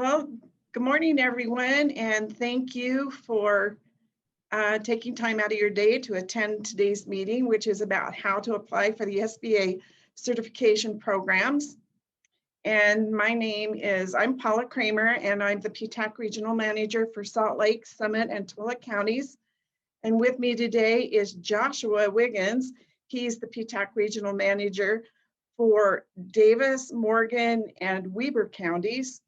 Well, good morning, everyone, and thank you for taking time out of your day to attend today's meeting, which is about how to apply for the SBA certification programs. And my name is, I'm Paula Kramer, and I'm the PTAC Regional Manager for Salt Lake, Summit, and Tooele counties. And with me today is Joshua Wiggins. He's the PTAC Regional Manager for Davis, Morgan, and Weber counties.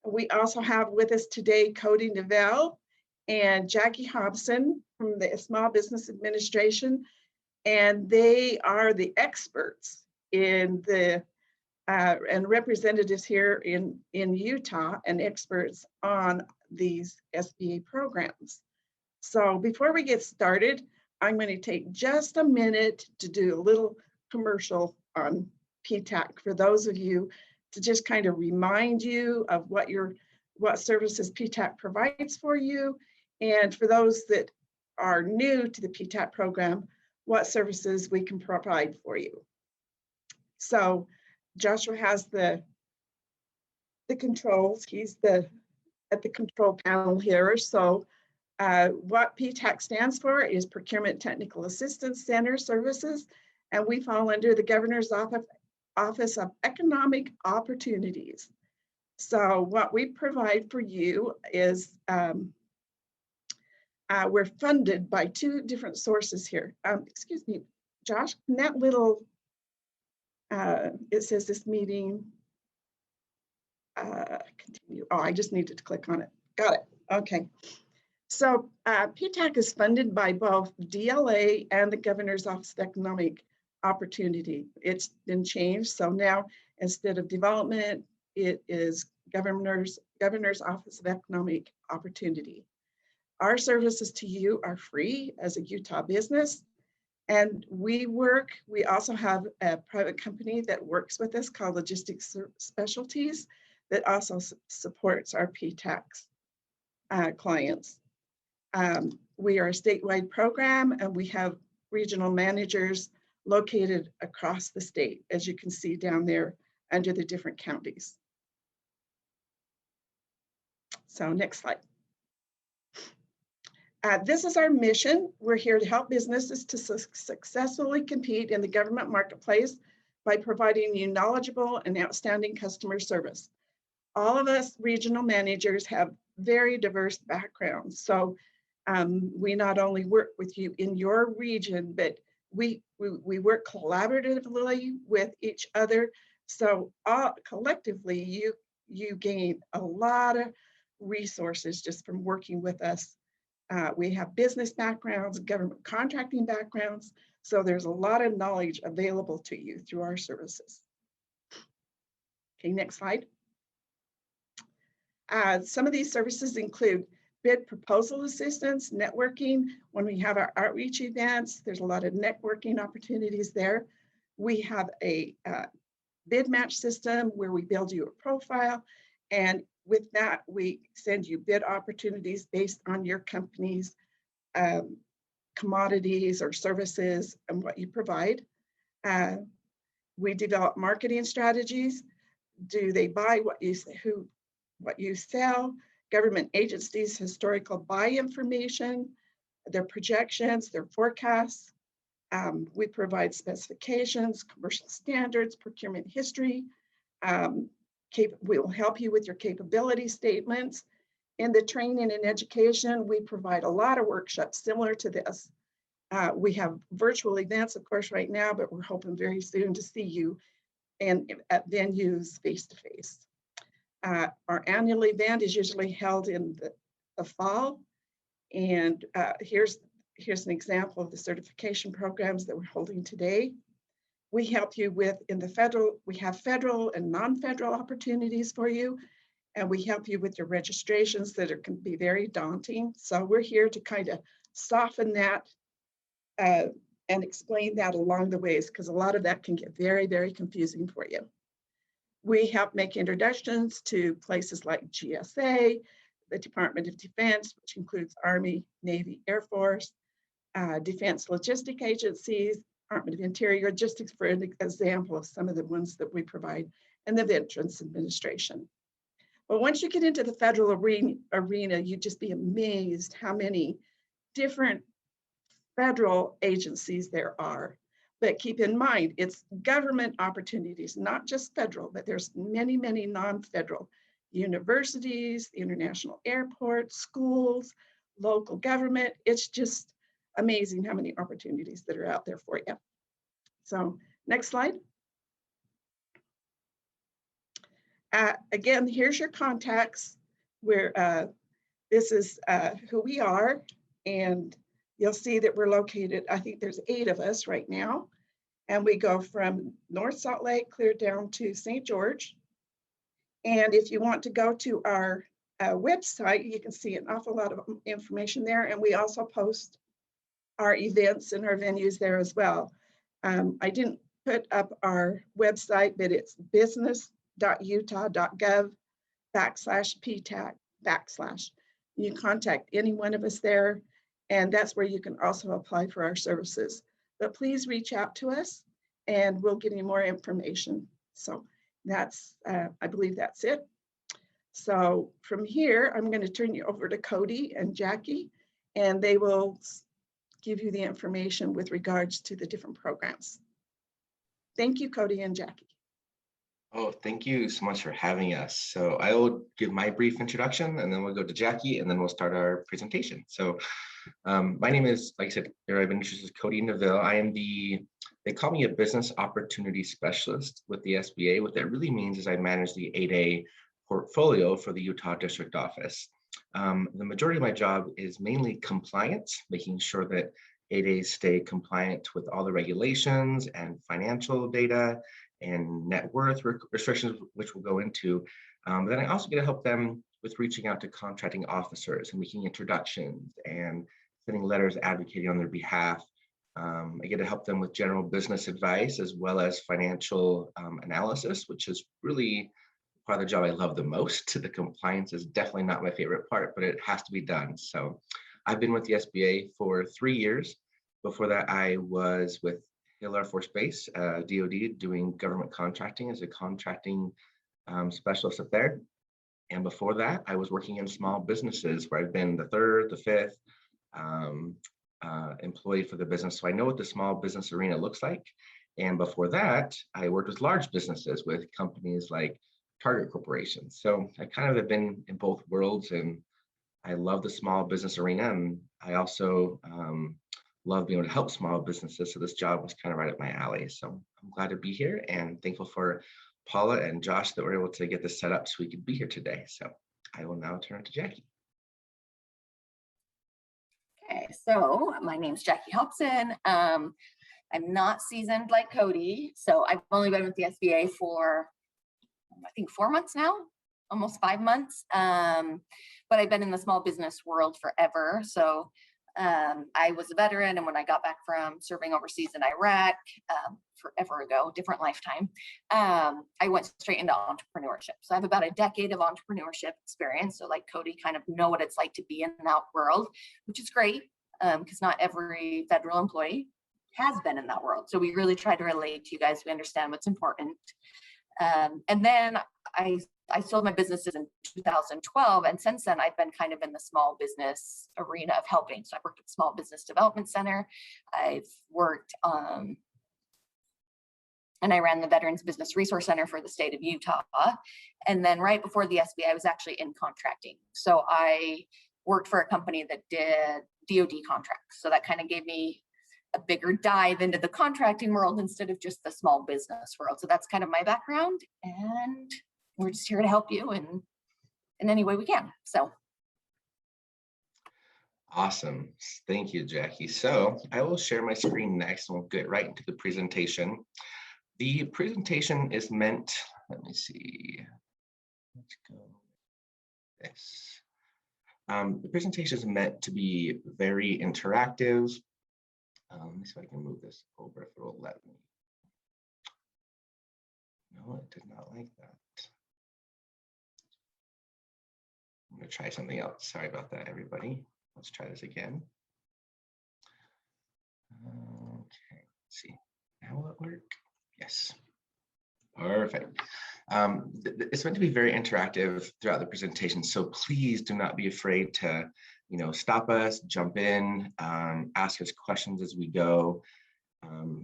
We also have with us today Cody Neville and Jackie Hobson from the Small Business Administration, and they are the experts in the and representatives here in Utah and experts on these SBA programs. So before we get started, I'm going to take just a minute to do a little commercial on PTAC for those of you, to just kind of remind you of what services PTAC provides for you, and for those that are new to the PTAC program, what services we can provide for you. So Joshua has the controls. He's at the control panel here. So what PTAC stands for is Procurement Technical Assistance Center Services, and we fall under the Governor's Office of Economic Opportunities. So what we provide for you is we're funded by two different sources here. Excuse me, Josh, can that little, it says this meeting, continue. Oh, I just needed to click on it. Got it. Okay. So PTAC is funded by both DLA and the Governor's Office of Economic Opportunity. It's been changed. So now instead of development, it is Governor's Office of Economic Opportunity. Our services to you are free as a Utah business. And we also have a private company that works with us called Logistics Specialties that also supports our PTAC clients. We are a statewide program, and we have regional managers located across the state, as you can see down there under the different counties. So next slide. This is our mission. We're here to help businesses to successfully compete in the government marketplace by providing you knowledgeable and outstanding customer service. All of us regional managers have very diverse backgrounds. So we not only work with you in your region, but we work collaboratively with each other. So collectively, you gain a lot of resources just from working with us. We have business backgrounds, government contracting backgrounds, so there's a lot of knowledge available to you through our services. Okay, next slide. Some of these services include bid proposal assistance, networking. When we have our outreach events, there's a lot of networking opportunities there. We have a bid match system where we build you a profile, and with that, we send you bid opportunities based on your company's commodities or services and what you provide. We develop marketing strategies. Do they buy what you sell? Government agencies' historical buy information, their projections, their forecasts. We provide specifications, commercial standards, procurement history. We will help you with your capability statements. In the training and education, we provide a lot of workshops similar to this. We have virtual events, of course, right now, but we're hoping very soon to see you at venues face-to-face. Our annual event is usually held in the fall. And here's an example of the certification programs that we're holding today. We help you with, we have federal and non-federal opportunities for you, and we help you with your registrations that can be very daunting. So we're here to kind of soften that and explain that along the ways, because a lot of that can get very, very confusing for you. We help make introductions to places like GSA, the Department of Defense, which includes Army, Navy, Air Force, Defense Logistic Agencies, Department of Interior, just for an example of some of the ones that we provide, and the Veterans Administration. But once you get into the federal arena, you'd just be amazed how many different federal agencies there are. But keep in mind, it's government opportunities, not just federal, but there's many, many non-federal universities, international airports, schools, local government. It's just amazing how many opportunities that are out there for you. So next slide. Again, here's your contacts where this is who we are, and you'll see that we're located, I think there's 8 of us right now, and we go from North Salt Lake clear down to St. George. And if you want to go to our website, you can see an awful lot of information there, and we also post our events and our venues there as well. I didn't put up our website, but it's business.utah.gov/PTAC/. You contact any one of us there, and that's where you can also apply for our services. But please reach out to us and we'll give you more information. So that's, I believe that's it. So from here, I'm going to turn you over to Cody and Jackie, and they will give you the information with regards to the different programs. Thank you, Cody and Jackie. Oh, thank you so much for having us. So I will give my brief introduction, and then we'll go to Jackie, and then we'll start our presentation. So my name is, like I said, I've been introduced as Cody Neville. I am they call me a business opportunity specialist with the SBA. What that really means is I manage the 8A portfolio for the Utah District Office. The majority of my job is mainly compliance, making sure that 8As stay compliant with all the regulations and financial data and net worth restrictions, which we'll go into. But then I also get to help them with reaching out to contracting officers and making introductions and sending letters advocating on their behalf. I get to help them with general business advice as well as financial analysis, which is really part of the job I love the most. The compliance is definitely not my favorite part, but it has to be done. So I've been with the SBA for 3 years. Before that, I was with Hill Air Force Base, DOD, doing government contracting as a contracting specialist up there. And before that, I was working in small businesses where I've been the 3rd, the 5th employee for the business. So I know what the small business arena looks like. And before that, I worked with large businesses with companies like Target Corporation. So I kind of have been in both worlds, and I love the small business arena. And I also love being able to help small businesses. So this job was kind of right up my alley. So I'm glad to be here and thankful for Paula and Josh that were able to get this set up so we could be here today. So I will now turn it to Jackie. Okay, so my name's Jackie Hubzone. I'm not seasoned like Cody, so I've only been with the SBA for, I think, 4 months now, almost 5 months. But I've been in the small business world forever. So I was a veteran, and when I got back from serving overseas in Iraq forever ago, different lifetime, I went straight into entrepreneurship. So I have about a decade of entrepreneurship experience. So like Cody, kind of know what it's like to be in that world, which is great because not every federal employee has been in that world. So we really try to relate to you guys. We understand what's important. And then I sold my businesses in 2012, and since then I've been kind of in the small business arena of helping. So I've worked at the Small Business Development Center. I've worked and I ran the Veterans Business Resource Center for the state of Utah. And then right before the SBA, I was actually in contracting. So I worked for a company that did DoD contracts. So that kind of gave me a bigger dive into the contracting world instead of just the small business world. So that's kind of my background, and we're just here to help you in any way we can. So. Awesome. Thank you, Jackie. So I will share my screen next and we'll get right into the presentation. The presentation is meant, let me see. Let's go. This. The presentation is meant to be very interactive. Let me see if I can move this over if it will let me. No, it did not like that. I'm going to try something else. Sorry about that, everybody. Let's try this again. Okay, let's see. Now will it work? Yes. Perfect. It's meant to be very interactive throughout the presentation, so please do not be afraid to, stop us, jump in, ask us questions as we go,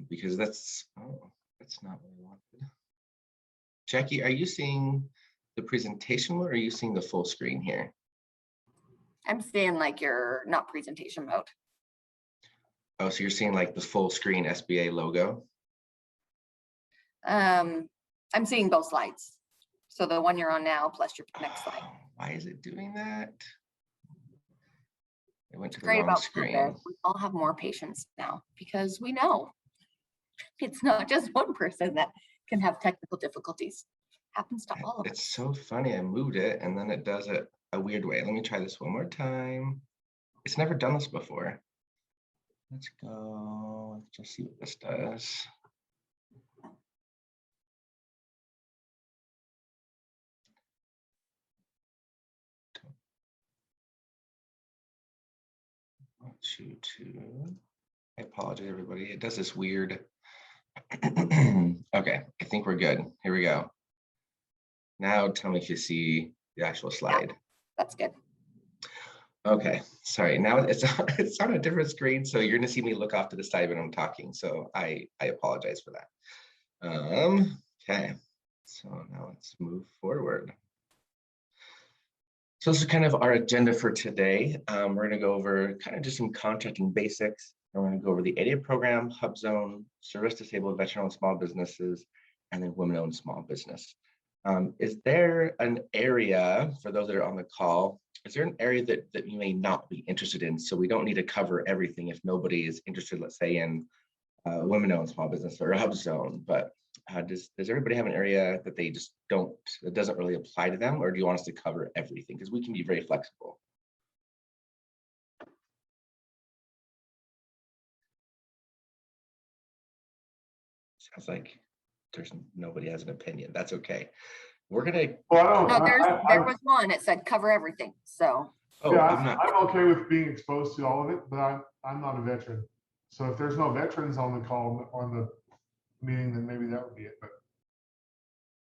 because that's not what we wanted. Jackie, are you seeing the presentation mode or are you seeing the full screen here? I'm seeing like you're not presentation mode. Oh, so you're seeing like the full screen SBA logo? I'm seeing both slides. So the one you're on now plus your next slide. Why is it doing that? It went to the Great wrong about screen. We all have more patience now because we know it's not just one person that can have technical difficulties. Happens to all of us. It's so funny. I moved it and then it does it a weird way. Let me try this one more time. It's never done this before. Let's go. Let's just see what this does. I apologize, everybody. It does this weird. Okay, I think we're good. Here we go. Now tell me if you see the actual slide. Yeah, that's good. Okay, sorry. Now it's on a different screen, so you're gonna see me look off to the side when I'm talking. So I apologize for that. Okay, so now let's move forward. So this is kind of our agenda for today. We're going to go over kind of just some contracting basics. We're going to go over the 8A program, Hubzone, service disabled veteran-owned small businesses, and then women-owned small business. Is there an area, for those that are on the call, is there an area that you may not be interested in? So we don't need to cover everything if nobody is interested, let's say, in women-owned small business or a Hubzone, but does everybody have an area that they just don't, that doesn't really apply to them, or do you want us to cover everything? Because we can be very flexible. Sounds like nobody has an opinion. That's okay. We're gonna. Well, No, there was one. It said cover everything. So. Oh, yeah, I'm okay with being exposed to all of it, but I'm not a veteran. So if there's no veterans on the call on the meeting, then maybe that would be it. But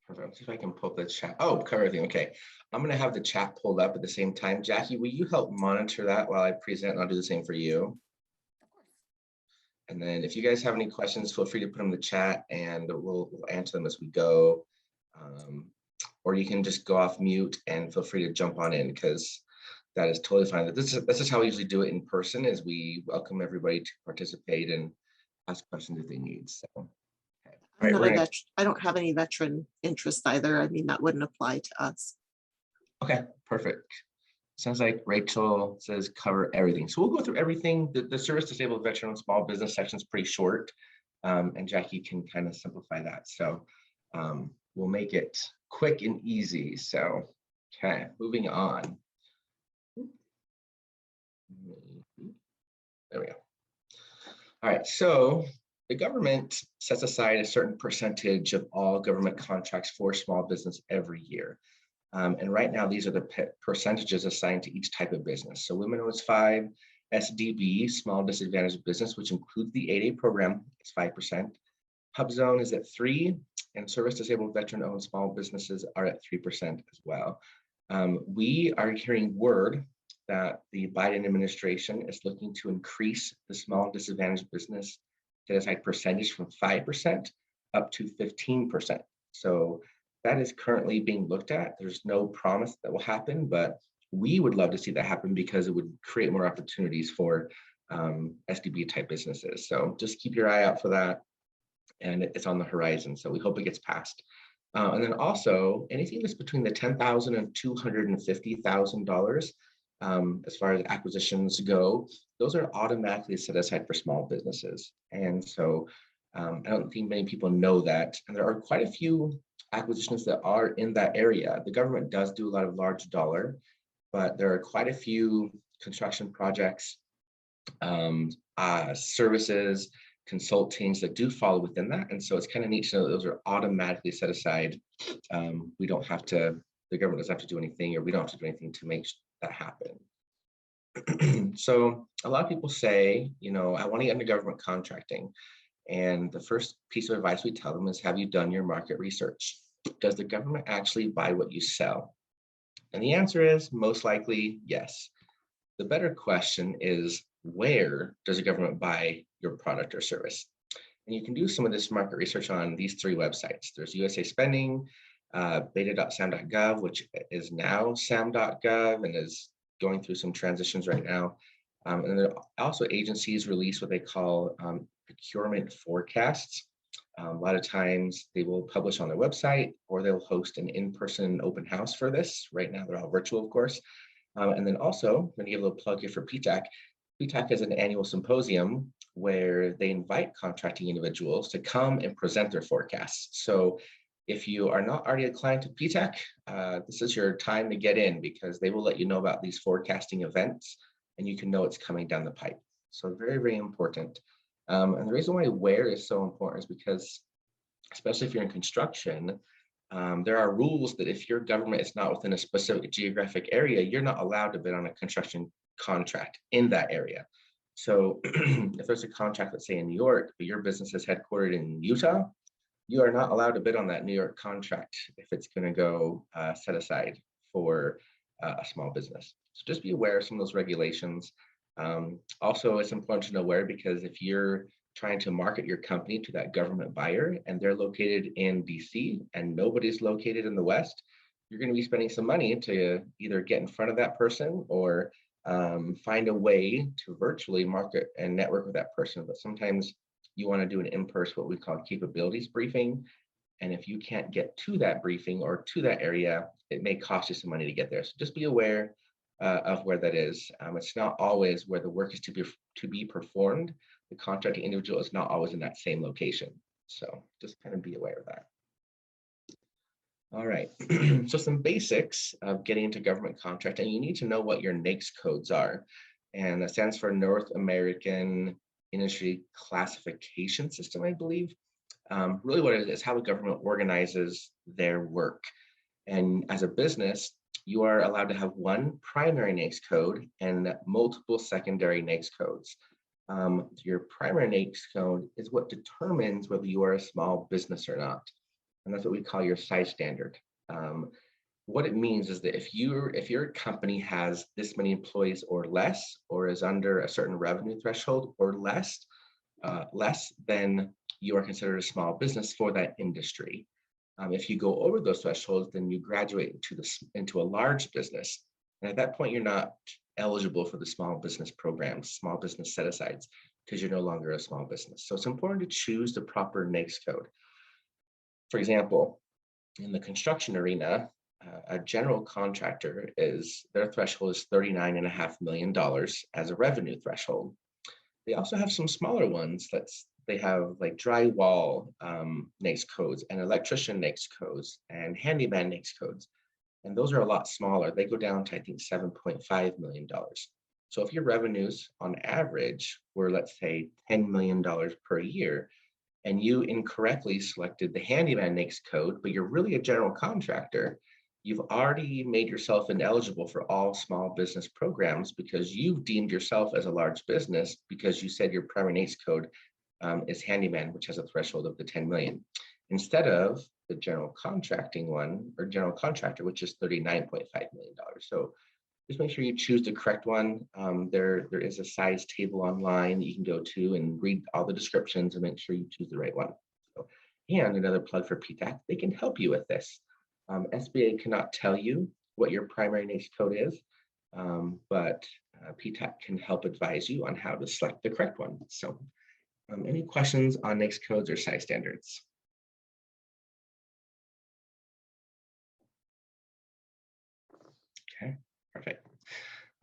perfect. Let's see if I can pull up the chat. Oh, cover everything. Okay. I'm going to have the chat pulled up at the same time. Jackie, will you help monitor that while I present? And I'll do the same for you. And then if you guys have any questions, feel free to put them in the chat and we'll answer them as we go. Or you can just go off mute and feel free to jump on in because that is totally fine. This is how we usually do it in person, is we welcome everybody to participate and ask questions if they need. So. I'm not a veteran. I don't have any veteran interest either. I mean, that wouldn't apply to us. Okay, perfect. Sounds like Rachel says cover everything. So we'll go through everything. The service disabled veteran and small business section is pretty short, and Jackie can kind of simplify that. So we'll make it quick and easy. So, okay, moving on. There we go. All right, so the government sets aside a certain percentage of all government contracts for small business every year. And right now, these are the percentages assigned to each type of business. So women-owned is 5%, SDB, small disadvantaged business, which includes the 8A program, is 5%. Hubzone is at 3%, and service disabled veteran-owned small businesses are at 3% as well. We are hearing word that the Biden administration is looking to increase the small disadvantaged business set aside percentage from 5% up to 15%. So that is currently being looked at. There's no promise that will happen, but we would love to see that happen because it would create more opportunities for SDB type businesses. So just keep your eye out for that. And it's on the horizon. So we hope it gets passed. And then also anything that's between the $10,000 and $250,000 as far as acquisitions go, those are automatically set aside for small businesses. And so I don't think many people know that. And there are quite a few acquisitions that are in that area. The government does do a lot of large dollar, but there are quite a few construction projects, services, consultings that do fall within that. And so it's kind of neat to know that those are automatically set aside. We don't have to, the government doesn't have to do anything, or we don't have to do anything to make that happen. So a lot of people say, you know, I want to get into government contracting. And the first piece of advice we tell them is, have you done your market research? Does the government actually buy what you sell? And the answer is most likely yes. The better question is, where does the government buy your product or service? And you can do some of this market research on these 3 websites. There's USA Spending, beta.sam.gov, which is now sam.gov and is going through some transitions right now. And there are also agencies release what they call procurement forecasts. A lot of times they will publish on their website, or they'll host an in-person open house for this. Right now they're all virtual, of course. And then also, I'm going to give a little plug here for PTAC. PTAC is an annual symposium where they invite contracting individuals to come and present their forecasts. So if you are not already a client of PTAC, this is your time to get in, because they will let you know about these forecasting events and you can know it's coming down the pipe. So very, very important. And the reason why where is so important is because, especially if you're in construction, there are rules that if your government is not within a specific geographic area, you're not allowed to bid on a construction contract in that area. So if there's a contract, let's say in New York, but your business is headquartered in Utah, you are not allowed to bid on that New York contract if it's going to go set aside for a small business. So just be aware of some of those regulations. Also, it's important to know where, because if you're trying to market your company to that government buyer and they're located in DC and nobody's located in the West, you're going to be spending some money to either get in front of that person or find a way to virtually market and network with that person. But sometimes you want to do an in-person, what we call capabilities briefing. And if you can't get to that briefing or to that area, it may cost you some money to get there. So just be aware of where that is. It's not always where the work is to be performed. The contracting individual is not always in that same location. So just kind of be aware of that. All right, so some basics of getting into government contracting. You need to know what your NAICS codes are. And that stands for North American Industry Classification System, I believe. Really what it is how the government organizes their work. And as a business, you are allowed to have one primary NAICS code and multiple secondary NAICS codes. Your primary NAICS code is what determines whether you are a small business or not. And that's what we call your size standard. What it means is that if your company has this many employees or less, or is under a certain revenue threshold or less, then you are considered a small business for that industry. If you go over those thresholds, then you graduate into a large business. And at that point, you're not eligible for the small business programs, small business set-asides, because you're no longer a small business. So it's important to choose the proper NAICS code. For example, in the construction arena, a general contractor their threshold is $39.5 million as a revenue threshold. They also have some smaller ones. They have like drywall NAICS codes and electrician NAICS codes and handyman NAICS codes. And those are a lot smaller. They go down to, I think, $7.5 million. So if your revenues on average were, let's say, $10 million per year, and you incorrectly selected the handyman NAICS code, but you're really a general contractor, you've already made yourself ineligible for all small business programs because you've deemed yourself as a large business because you said your primary NAICS code is handyman, which has a threshold of the 10 million, instead of the general contracting one, or general contractor, which is $39.5 million. So just make sure you choose the correct one. There is a size table online that you can go to and read all the descriptions and make sure you choose the right one. So, and another plug for PTAC, they can help you with this. SBA cannot tell you what your primary NAICS code is, but PTAC can help advise you on how to select the correct one. So any questions on NAICS codes or size standards? Okay, perfect.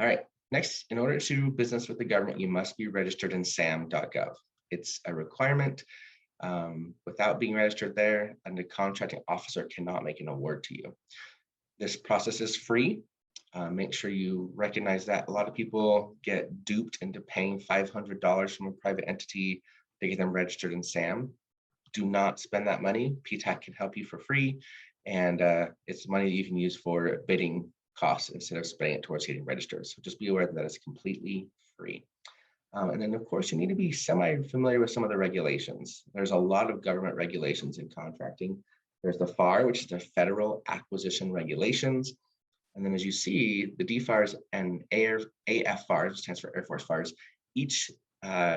All right, next, in order to do business with the government, you must be registered in sam.gov. It's a requirement. Without being registered there, and the contracting officer cannot make an award to you. This process is free. Make sure you recognize that. A lot of people get duped into paying $500 from a private entity to get them registered in SAM. Do not spend that money. PTAC can help you for free, and it's money that you can use for bidding costs instead of spending it towards getting registered. So just be aware that it's completely free. And then of course you need to be semi-familiar with some of the regulations. There's a lot of government regulations in contracting. There's the FAR, which is the Federal Acquisition Regulations. And then as you see, the DFARs and AFRs, which stands for Air Force FARs, each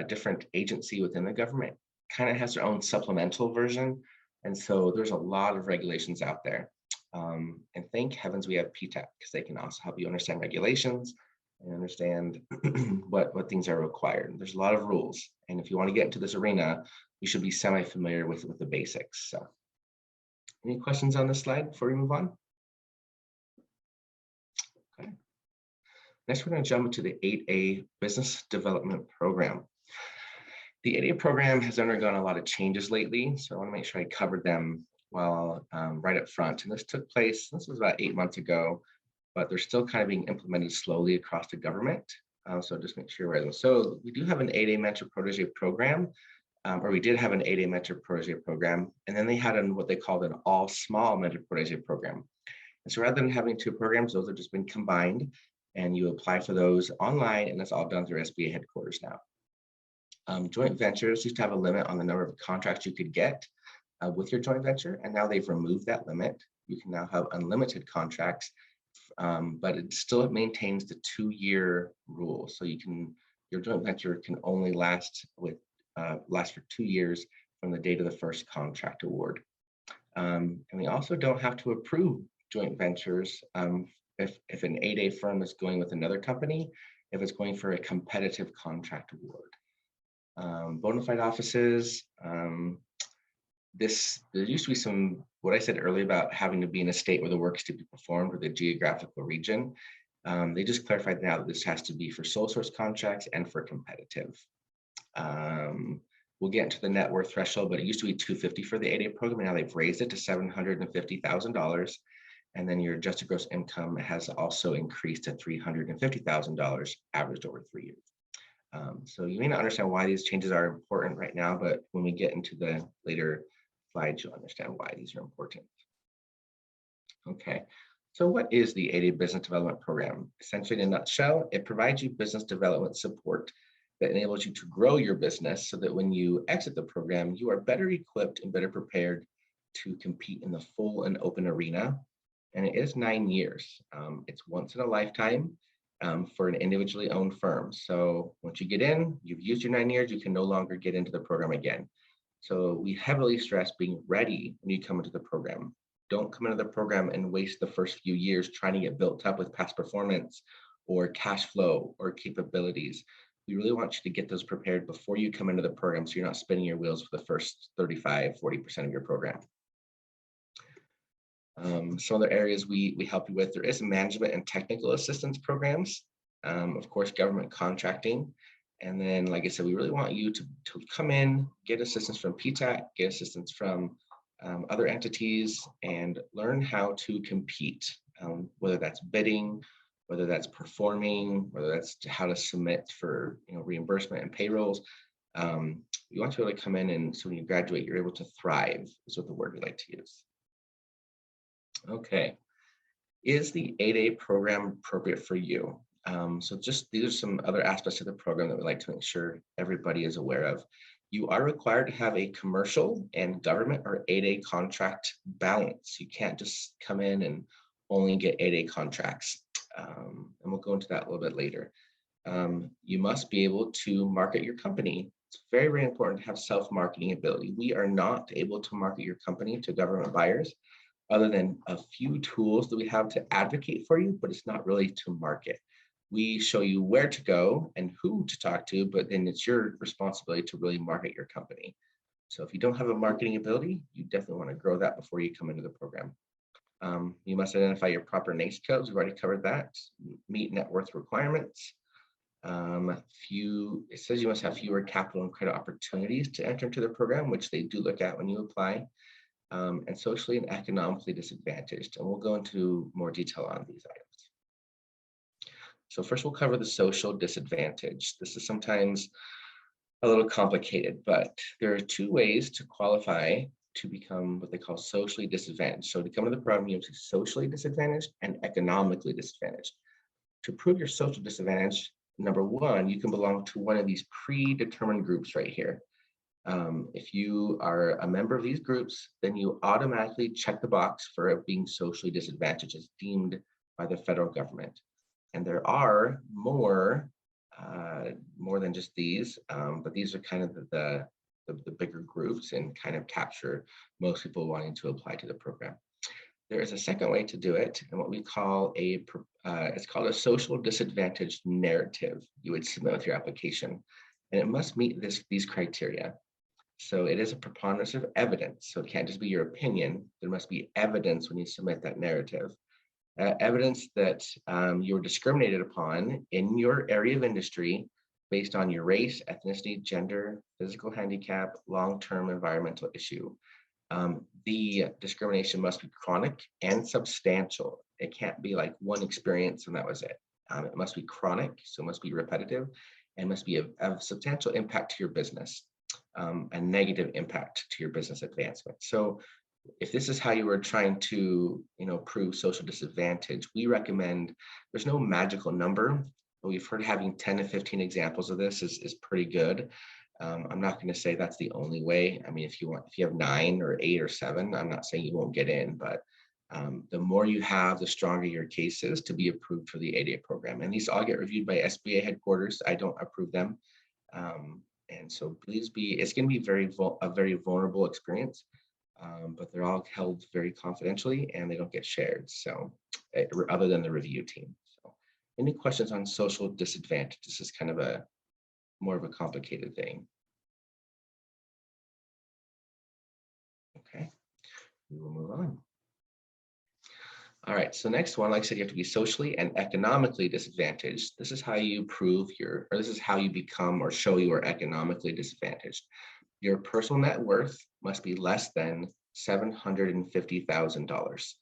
different agency within the government kind of has their own supplemental version. And so there's a lot of regulations out there. And thank heavens we have PTAC, because they can also help you understand regulations and understand what things are required. There's a lot of rules. And if you want to get into this arena, you should be semi-familiar with the basics. So any questions on this slide before we move on? Okay. Next, we're going to jump into the 8A Business Development Program. The 8A program has undergone a lot of changes lately, so I want to make sure I covered them well right up front. And this took place, this was about 8 months ago, but they're still kind of being implemented slowly across the government. So just make sure you're aware of them. So we do have an 8A Mentor Protege program, or we did have an 8A Mentor Protege program, and then they had what they called an all small Mentor Protege program. And so rather than having two programs, those have just been combined, and you apply for those online, and it's all done through SBA headquarters now. Joint ventures used to have a limit on the number of contracts you could get with your joint venture, and now they've removed that limit. You can now have unlimited contracts, but it still maintains the 2-year rule. So your joint venture can only last for 2 years from the date of the first contract award. And we also don't have to approve joint ventures if an 8A firm is going with another company, if it's going for a competitive contract award. Bona fide offices, there used to be some, what I said earlier about having to be in a state where the work is to be performed, or the geographical region. They just clarified now that this has to be for sole source contracts and for competitive. We'll get into the net worth threshold, but it used to be $250 for the 8A program, and now they've raised it to $750,000. And then your adjusted gross income has also increased to $350,000 averaged over 3 years. So you may not understand why these changes are important right now, but when we get into the later slides, you'll understand why these are important. Okay, so what is the 8A Business Development Program? Essentially, in a nutshell, it provides you business development support that enables you to grow your business so that when you exit the program, you are better equipped and better prepared to compete in the full and open arena. And it is 9 years. It's once in a lifetime. For an individually owned firm. So once you get in, you've used your 9 years, you can no longer get into the program again. So we heavily stress being ready when you come into the program. Don't come into the program and waste the first few years trying to get built up with past performance or cash flow or capabilities. We really want you to get those prepared before you come into the program, so you're not spinning your wheels for the first 35–40% of your program. Some other areas we help you with, there is management and technical assistance programs, of course, government contracting. And then, like I said, we really want you to come in, get assistance from PTAC, get assistance from other entities, and learn how to compete, whether that's bidding, whether that's performing, whether that's how to submit for reimbursement and payrolls. We want you to really come in, and so when you graduate, you're able to thrive, is what the word we like to use. Okay, is the 8A program appropriate for you? So just these are some other aspects of the program that we like to make sure everybody is aware of. You are required to have a commercial and government or 8A contract balance. You can't just come in and only get 8A contracts. And we'll go into that a little bit later. You must be able to market your company. It's very, very important to have self-marketing ability. We are not able to market your company to government buyers, other than a few tools that we have to advocate for you, but it's not really to market. We show you where to go and who to talk to, but then it's your responsibility to really market your company. So if you don't have a marketing ability, you definitely want to grow that before you come into the program. You must identify your proper NAICS codes. We've already covered that. Meet net worth requirements. It says you must have fewer capital and credit opportunities to enter into the program, which they do look at when you apply. And socially and economically disadvantaged. And we'll go into more detail on these items. So first we'll cover the social disadvantage. This is sometimes a little complicated, but there are 2 ways to qualify to become what they call socially disadvantaged. So to come to the program, you have to be socially disadvantaged and economically disadvantaged. To prove your social disadvantage, number one, you can belong to one of these predetermined groups right here. If you are a member of these groups, then you automatically check the box for being socially disadvantaged as deemed by the federal government. And there are more than just these, but these are kind of the bigger groups and kind of capture most people wanting to apply to the program. There is a second way to do it, and what we call it's called a social disadvantage narrative you would submit with your application, and it must meet these criteria. So it is a preponderance of evidence. So it can't just be your opinion. There must be evidence when you submit that narrative. Evidence that you were discriminated upon in your area of industry based on your race, ethnicity, gender, physical handicap, long-term environmental issue. The discrimination must be chronic and substantial. It can't be like one experience and that was it. It must be chronic, so it must be repetitive, and must be of substantial impact to your business, a negative impact to your business advancement. So if this is how you were trying to, prove social disadvantage, we recommend, there's no magical number, but we've heard having 10 to 15 examples of this is pretty good. I'm not going to say that's the only way. I mean, if you have 9 or 8 or 7, I'm not saying you won't get in, but the more you have, the stronger your case is to be approved for the 8A program. And these all get reviewed by SBA headquarters. I don't approve them. And so please it's going to be a very vulnerable experience, but they're all held very confidentially and they don't get shared. So other than the review team. So any questions on social disadvantage? This is kind of more of a complicated thing. Okay, we will move on. All right, so next one, like I said, you have to be socially and economically disadvantaged. This is how you prove this is how you become or show you are economically disadvantaged. Your personal net worth must be less than $750,000.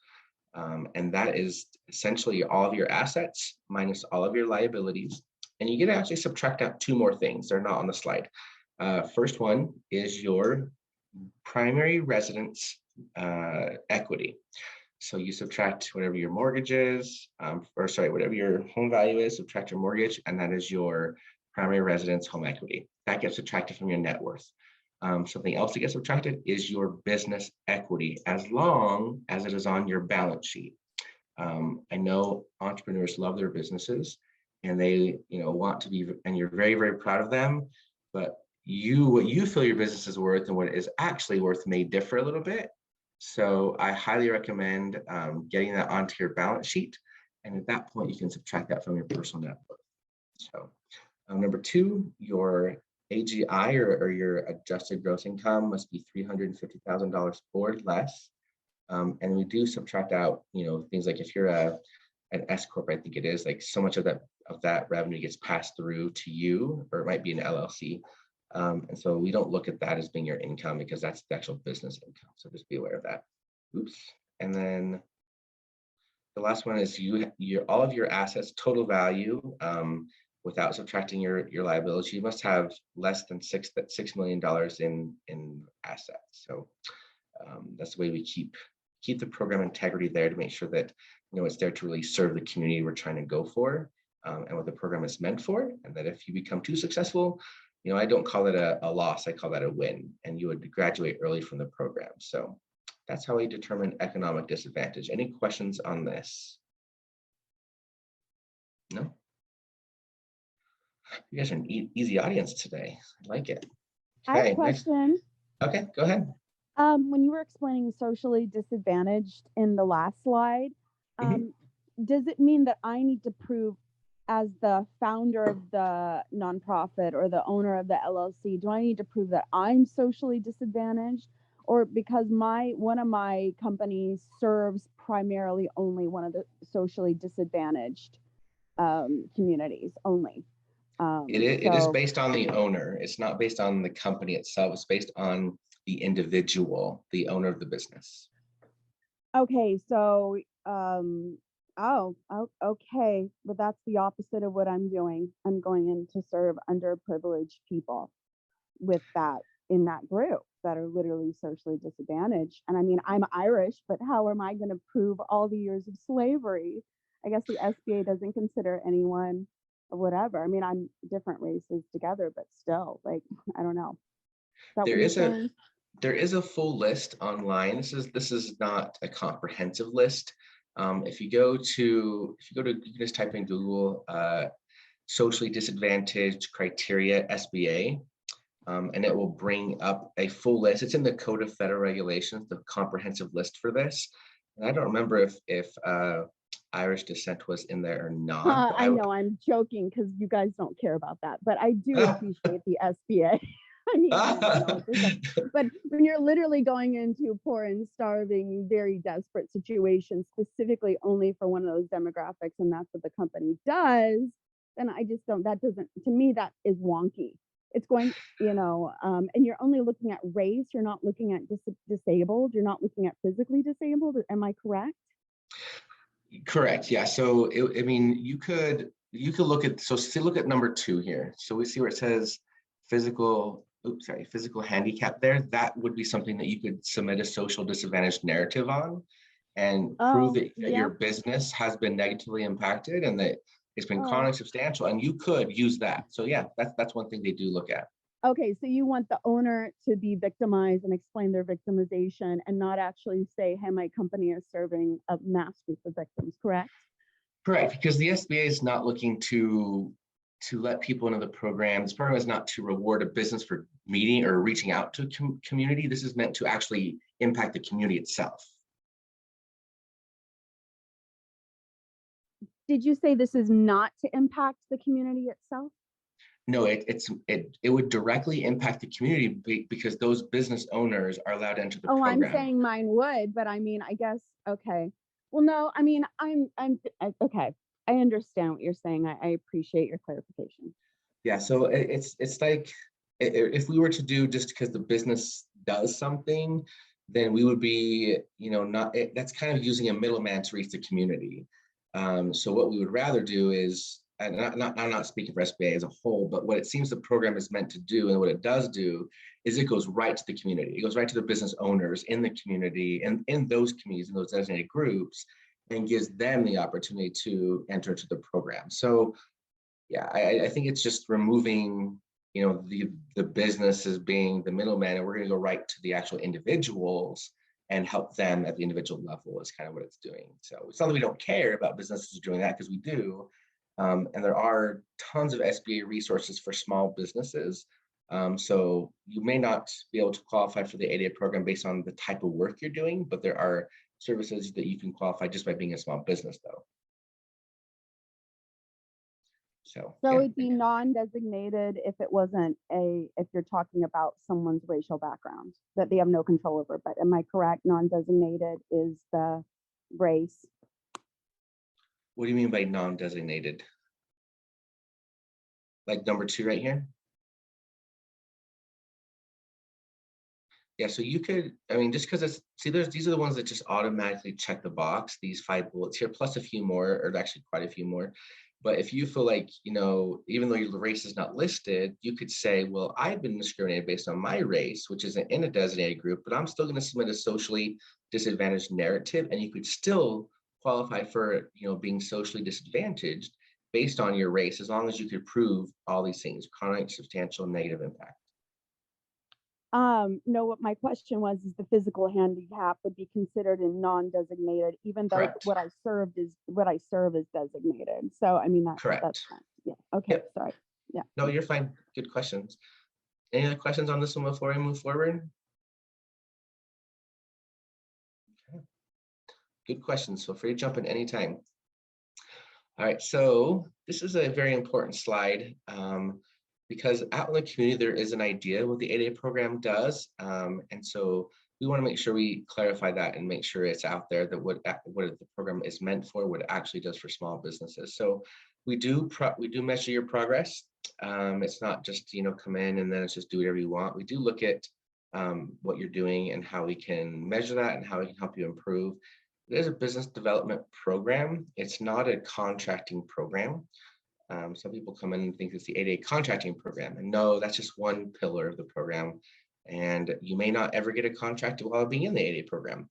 And that is essentially all of your assets minus all of your liabilities. And you get to actually subtract out 2 more things. They're not on the slide. First one is your primary residence equity. So you subtract whatever your mortgage is, whatever your home value is, subtract your mortgage, and that is your primary residence home equity. That gets subtracted from your net worth. Something else that gets subtracted is your business equity, as long as it is on your balance sheet. I know entrepreneurs love their businesses and they want to be, and you're very, very proud of them, but what you feel your business is worth and what it is actually worth may differ a little bit. So I highly recommend getting that onto your balance sheet, and at that point you can subtract that from your personal net worth. So number 2, your AGI or your adjusted gross income must be $350,000 or less. And we do subtract out, things like if you're an S corp, I think it is, like so much of that revenue gets passed through to you, or it might be an LLC. And so we don't look at that as being your income because that's the actual business income. So just be aware of that. Oops. And then the last one is all of your assets total value, without subtracting your liabilities, you must have less than $6 million in assets. So that's the way we keep the program integrity there to make sure that it's there to really serve the community we're trying to go for, and what the program is meant for. And that if you become too successful, I don't call it a loss, I call that a win, and you would graduate early from the program. So that's how we determine economic disadvantage. Any questions on this? No? You guys are an easy audience today. I like it. I have a next. question. Okay, go ahead. When you were explaining socially disadvantaged in the last slide, does it mean that I need to prove as the founder of the nonprofit or the owner of the LLC, do I need to prove that I'm socially disadvantaged? Or because one of my companies serves primarily only one of the socially disadvantaged communities only? It is based on the owner. It's not based on the company itself. It's based on the individual, the owner of the business. Okay, so okay, but that's the opposite of what I'm doing. I'm going in to serve underprivileged people with that in that group that are literally socially disadvantaged. And I mean, I'm Irish, but how am I going to prove all the years of slavery? I guess the SBA doesn't consider anyone whatever. I mean, I'm different races together, but still, like, I don't know. Is that There what you're is saying? there is a full list online. This is not a comprehensive list. If you go to you can just type in Google socially disadvantaged criteria SBA, and it will bring up a full list. It's in the Code of Federal Regulations, the comprehensive list for this. And I don't remember if Irish descent was in there or not. But I know I'm joking because you guys don't care about that, but I do appreciate the SBA. I mean, I know, but when you're literally going into poor and starving, very desperate situations, specifically only for one of those demographics, and that's what the company does, then I just don't, that doesn't, to me, that is wonky. It's going, and you're only looking at race, you're not looking at disabled, you're not looking at physically disabled. Am I correct? Correct. Yeah. So I mean, you could look at, so look at number 2 here. So we see where it says physical handicap there. That would be something that you could submit a social disadvantage narrative on and prove that your business has been negatively impacted and that it's been chronic, substantial, and you could use that. So yeah, that's one thing they do look at. Okay, so you want the owner to be victimized and explain their victimization and not actually say, hey, my company is serving a mass group of victims, correct? Correct, because the SBA is not looking to let people into the program. This program is not to reward a business for meeting or reaching out to a community. This is meant to actually impact the community itself. Did you say this is not to impact the community itself? No, it would directly impact the community because those business owners are allowed to enter the program. I'm saying mine would, but I mean, I guess, okay. Well, no, I mean, okay. I understand what you're saying. I appreciate your clarification. Yeah, so it's like, if we were to do just because the business does something, then we would be, that's kind of using a middleman to reach the community. So what we would rather do is, and I'm not speaking for SBA as a whole, but what it seems the program is meant to do and what it does do is it goes right to the community. It goes right to the business owners in the community and in those communities, in those designated groups, and gives them the opportunity to enter into the program. So yeah, I think it's just removing, the business as being the middleman, and we're going to go right to the actual individuals and help them at the individual level is kind of what it's doing. So it's not that we don't care about businesses doing that, because we do. And there are tons of SBA resources for small businesses. So you may not be able to qualify for the 8A program based on the type of work you're doing, but there are services that you can qualify just by being a small business though. So yeah. It'd be non-designated if it wasn't if you're talking about someone's racial background that they have no control over, but am I correct? Non-designated is the race. What do you mean by non-designated? Like number 2 right here? Yeah, so you could, I mean, just because these are the ones that just automatically check the box, these 5 bullets here, plus a few more, or actually quite a few more. But if you feel like, even though your race is not listed, you could say, well, I've been discriminated based on my race, which isn't in a designated group, but I'm still going to submit a socially disadvantaged narrative, and you could still qualify for, being socially disadvantaged based on your race, as long as you could prove all these things: chronic, substantial, negative impact. No, what my question was is the physical handicap would be considered in non-designated, even though Correct. what I serve is designated. So I mean Correct. that's fine. Yeah. Okay. Yep. Sorry. Yeah. No, you're fine. Good questions. Any other questions on this one before we move forward? Okay. Good questions. Feel free to jump in anytime. All right, so this is a very important slide because out in the community, there is an idea what the 8A program does. And so we want to make sure we clarify that and make sure it's out there that what the program is meant for, what it actually does for small businesses. So we do measure your progress. It's not just, come in and then it's just do whatever you want. We do look at what you're doing and how we can measure that and how we can help you improve. It is a business development program. It's not a contracting program. Some people come in and think it's the 8A contracting program. And no, that's just one pillar of the program. And you may not ever get a contract while being in the 8A program,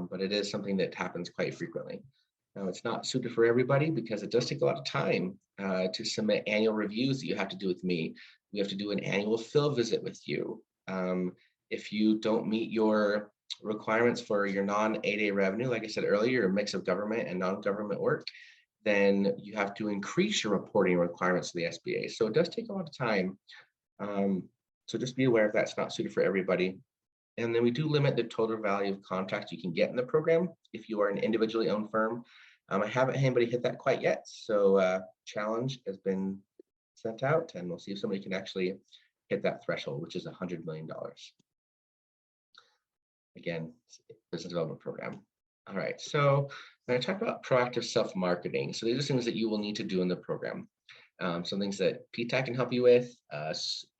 but it is something that happens quite frequently. Now, it's not suited for everybody because it does take a lot of time to submit annual reviews that you have to do with me. We have to do an annual fill visit with you. If you don't meet your requirements for your non-8A revenue, like I said earlier, a mix of government and non-government work, then you have to increase your reporting requirements to the SBA. So it does take a lot of time. So just be aware if that's not suited for everybody. And then we do limit the total value of contracts you can get in the program if you are an individually owned firm. I haven't had anybody hit that quite yet. So challenge has been sent out, and we'll see if somebody can actually hit that threshold, which is $100 million. Again, business development program. All right, so when I talk about proactive self-marketing, so these are things that you will need to do in the program. Some things that PTAC can help you with,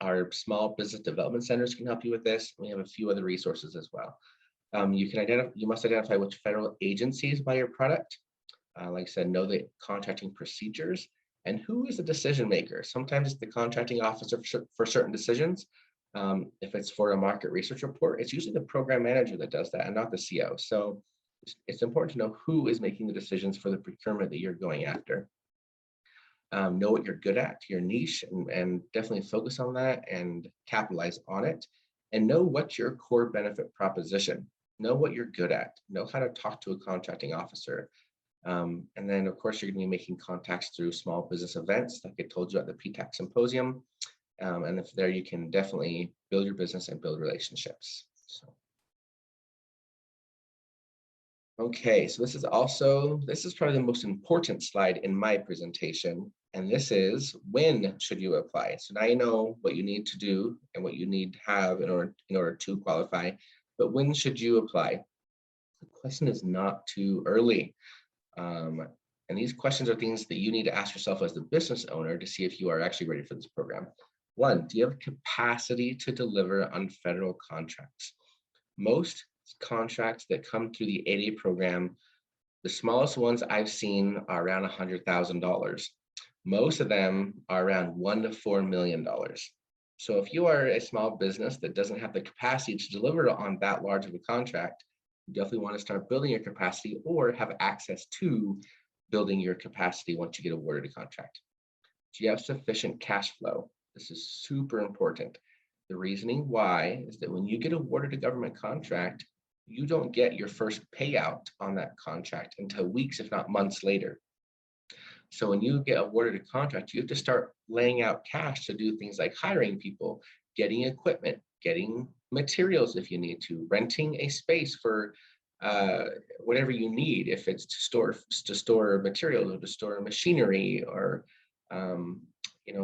our small business development centers can help you with this. We have a few other resources as well. You must identify which federal agencies buy your product. Like I said, know the contracting procedures and who is the decision maker. Sometimes it's the contracting officer for certain decisions. If it's for a market research report, it's usually the program manager that does that and not the CO. So it's important to know who is making the decisions for the procurement that you're going after. Know what you're good at, your niche, and definitely focus on that and capitalize on it. And know what's your core benefit proposition. Know what you're good at. Know how to talk to a contracting officer. And then, of course, you're going to be making contacts through small business events, like I told you at the PTAC symposium. And if there, you can definitely build your business and build relationships. So. Okay, so this is probably the most important slide in my presentation. And this is, when should you apply? So now you know what you need to do and what you need to have in order to qualify, but when should you apply? The question is not too early. And these questions are things that you need to ask yourself as the business owner to see if you are actually ready for this program. One, do you have capacity to deliver on federal contracts? Most contracts that come through the 8A program, the smallest ones I've seen are around $100,000. Most of them are around $1 to $4 million. So if you are a small business that doesn't have the capacity to deliver on that large of a contract, you definitely want to start building your capacity or have access to building your capacity once you get awarded a contract. Do you have sufficient cash flow? This is super important. The reasoning why is that when you get awarded a government contract, you don't get your first payout on that contract until weeks, if not months later. So when you get awarded a contract, you have to start laying out cash to do things like hiring people, getting equipment, getting materials if you need to, renting a space for whatever you need, if it's to store materials or to store machinery or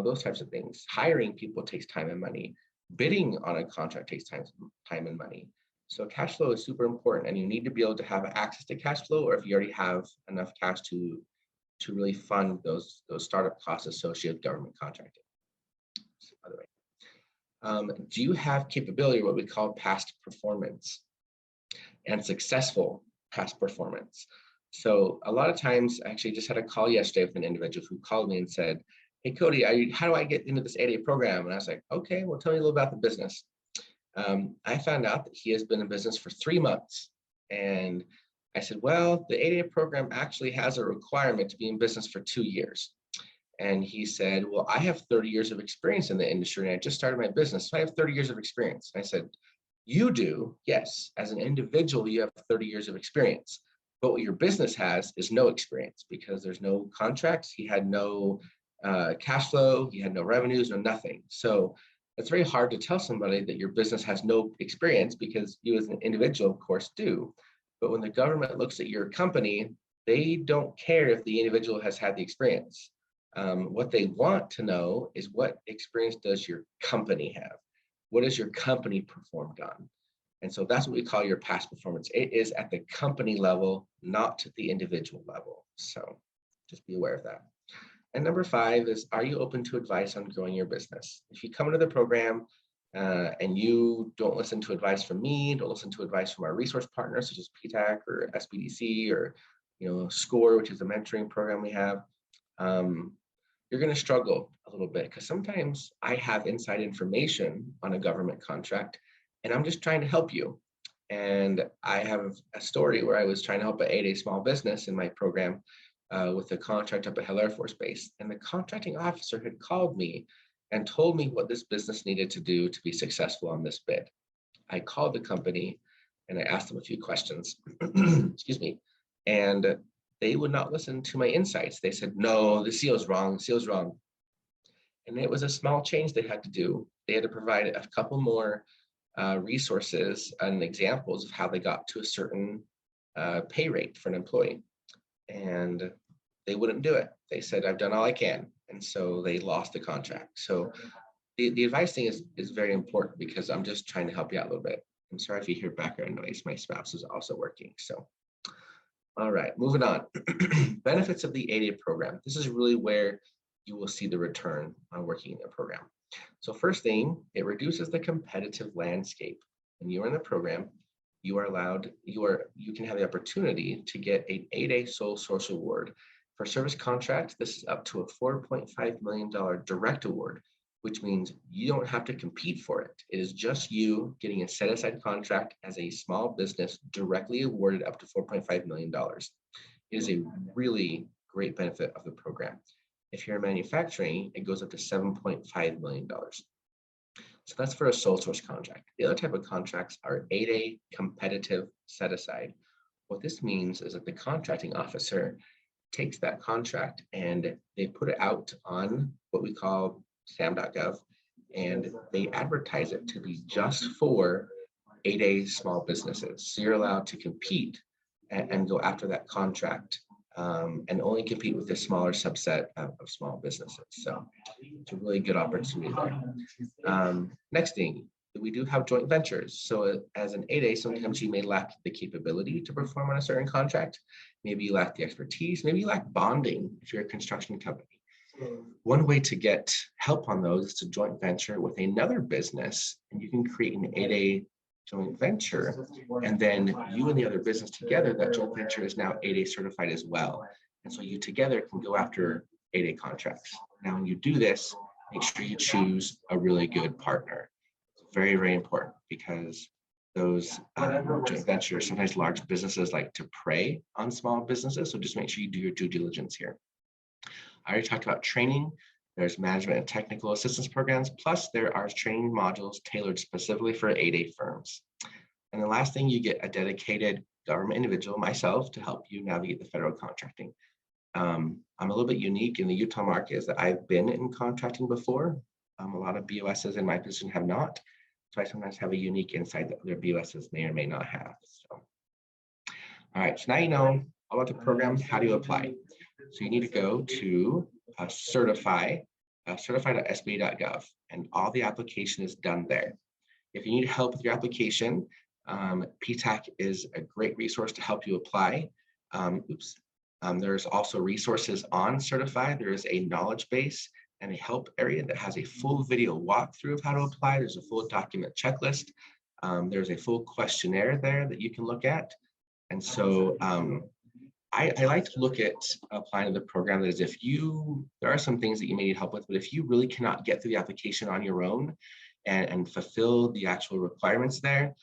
those types of things. Hiring people takes time and money. Bidding on a contract takes time and money. So cash flow is super important, and you need to be able to have access to cash flow, or if you already have enough cash to really fund those startup costs associated with government contracting. So, by the way, do you have capability, what we call past performance and successful past performance? So a lot of times, I actually just had a call yesterday with an individual who called me and said, "Hey, Cody, how do I get into this 8A program?" And I was like, "Okay, well, tell me a little about the business." I found out that he has been in business for 3 months. And I said, well, the 8A program actually has a requirement to be in business for 2 years. And he said, well, I have 30 years of experience in the industry and I just started my business. So I have 30 years of experience. And I said, you do, yes. As an individual, you have 30 years of experience. But what your business has is no experience because there's no contracts. He had no cash flow. He had no revenues, no nothing. So it's very hard to tell somebody that your business has no experience because you as an individual, of course, do. But when the government looks at your company, they don't care if the individual has had the experience. What they want to know is what experience does your company have? What has your company performed on? And so that's what we call your past performance. It is at the company level, not the individual level. So just be aware of that. And number 5 is, are you open to advice on growing your business? If you come into the program and you don't listen to advice from me, don't listen to advice from our resource partners, such as PTAC or SBDC or SCORE, which is a mentoring program we have, you're going to struggle a little bit because sometimes I have inside information on a government contract and I'm just trying to help you. And I have a story where I was trying to help an 8A small business in my program with a contract up at Hill Air Force Base. And the contracting officer had called me and told me what this business needed to do to be successful on this bid. I called the company and I asked them a few questions, excuse me, and they would not listen to my insights. They said, no, the CO's wrong, the CO's wrong. And it was a small change they had to do. They had to provide a couple more resources and examples of how they got to a certain pay rate for an employee. And they wouldn't do it. They said, I've done all I can. And so they lost the contract. So the advice thing is very important because I'm just trying to help you out a little bit. I'm sorry if you hear background noise. My spouse is also working. So, all right, moving on. Benefits of the 8A program. This is really where you will see the return on working in the program. So first thing, it reduces the competitive landscape. When you're in the program, you are allowed, you can have the opportunity to get an 8A sole source award. For service contracts, this is up to a $4.5 million direct award, which means you don't have to compete for it. It is just you getting a set aside contract as a small business directly awarded up to $4.5 million. It is a really great benefit of the program. If you're manufacturing, it goes up to $7.5 million. So that's for a sole source contract. The other type of contracts are 8A competitive set aside. What this means is that the contracting officer takes that contract and they put it out on what we call sam.gov, and they advertise it to be just for 8A small businesses. So you're allowed to compete and go after that contract and only compete with a smaller subset of small businesses. So it's a really good opportunity there. Next thing, we do have joint ventures. So as an 8A, sometimes you may lack the capability to perform on a certain contract. Maybe you lack the expertise. Maybe you lack bonding if you're a construction company. One way to get help on those is to joint venture with another business, and you can create an 8A joint venture, and then you and the other business together, that joint venture is now 8A certified as well. And so you together can go after 8A contracts. Now, when you do this, make sure you choose a really good partner. It's very, very important because those joint ventures, sometimes large businesses like to prey on small businesses. So just make sure you do your due diligence here. I already talked about training. There's management and technical assistance programs, plus there are training modules tailored specifically for 8A firms. And the last thing, you get a dedicated government individual, myself, to help you navigate the federal contracting. I'm a little bit unique in the Utah market is that I've been in contracting before. A lot of BOSs in my position have not. So I sometimes have a unique insight that other BOSs may or may not have. So, all right, so now you know all about the program. How do you apply? So you need to go to certify.sba.gov, and all the application is done there. If you need help with your application, PTAC is a great resource to help you apply. There's also resources on Certify. There is a knowledge base and a help area that has a full video walkthrough of how to apply. There's a full document checklist. There's a full questionnaire there that you can look at. And so I like to look at applying to the program that is there are some things that you may need help with, but if you really cannot get through the application on your own and fulfill the actual requirements there,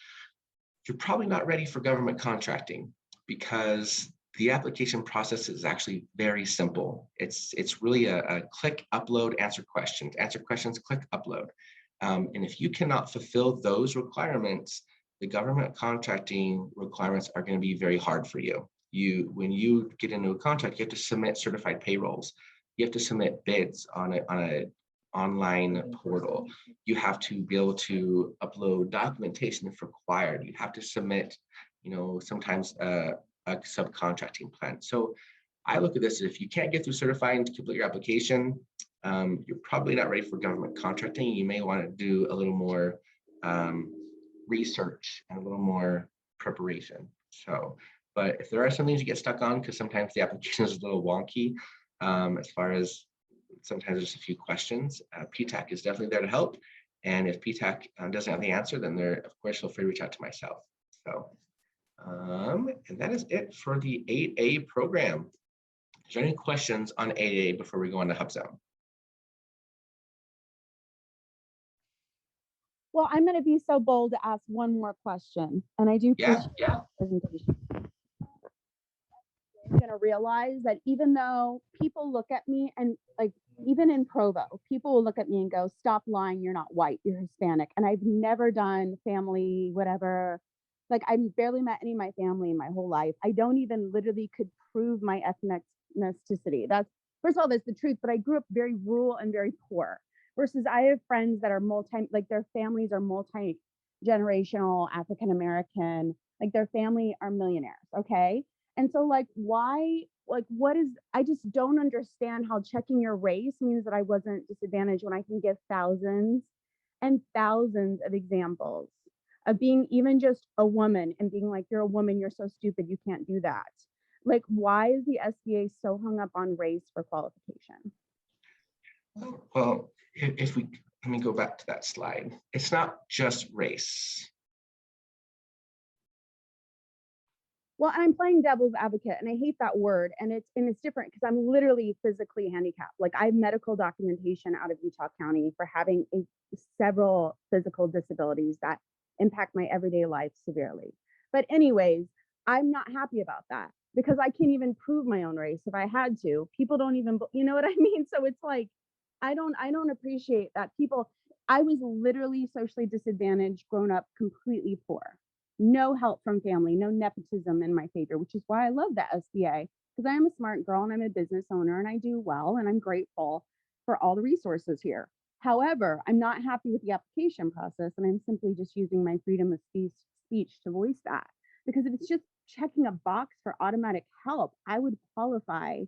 you're probably not ready for government contracting, because the application process is actually very simple. It's really a click, upload, answer questions, click, upload. And if you cannot fulfill those requirements, the government contracting requirements are going to be very hard for you. When you get into a contract, you have to submit certified payrolls. You have to submit bids on an online portal. You have to be able to upload documentation if required. You have to submit, sometimes a subcontracting plan. So I look at this as if you can't get through certifying to complete your application, you're probably not ready for government contracting. You may want to do a little more research and a little more preparation. But if there are some things you get stuck on, because sometimes the application is a little wonky, as far as sometimes there's a few questions, PTAC is definitely there to help. And if PTAC doesn't have the answer, then of course, feel free to reach out to myself. So, and that is it for the 8A program. Is there any questions on 8A before we go on to Hubzone? Well, I'm going to be so bold to ask one more question, and I do Yeah, appreciate the presentation. I'm going to realize that even though people look at me and like, even in Provo, people will look at me and go, stop lying, you're not white, you're Hispanic. And I've never done family, whatever. Like, I've barely met any of my family in my whole life. I don't even literally could prove my ethnicity. That's, first of all, that's the truth, but I grew up very rural and very poor. Versus I have friends that are like their families are multi-generational, African-American, like their family are millionaires, okay? And so like, why, like, I just don't understand how checking your race means that I wasn't disadvantaged when I can give thousands and thousands of examples of being even just a woman and being like, you're a woman, you're so stupid, you can't do that. Like, why is the SBA so hung up on race for qualification? well, if we, let me go back to that slide. It's not just race. Well, I'm playing devil's advocate, and I hate that word, and it's different because I'm literally physically handicapped. Like, I have medical documentation out of Utah County for having several physical disabilities that impact my everyday life severely. But anyways, I'm not happy about that because I can't even prove my own race if I had to. People don't even, you know what I mean? So it's like, I don't appreciate that I was literally socially disadvantaged, grown up completely poor. No help from family, no nepotism in my favor, which is why I love the SBA, because I am a smart girl and I'm a business owner and I do well and I'm grateful for all the resources here. However, I'm not happy with the application process and I'm simply just using my freedom of speech to voice that. Because if it's just checking a box for automatic help, I would qualify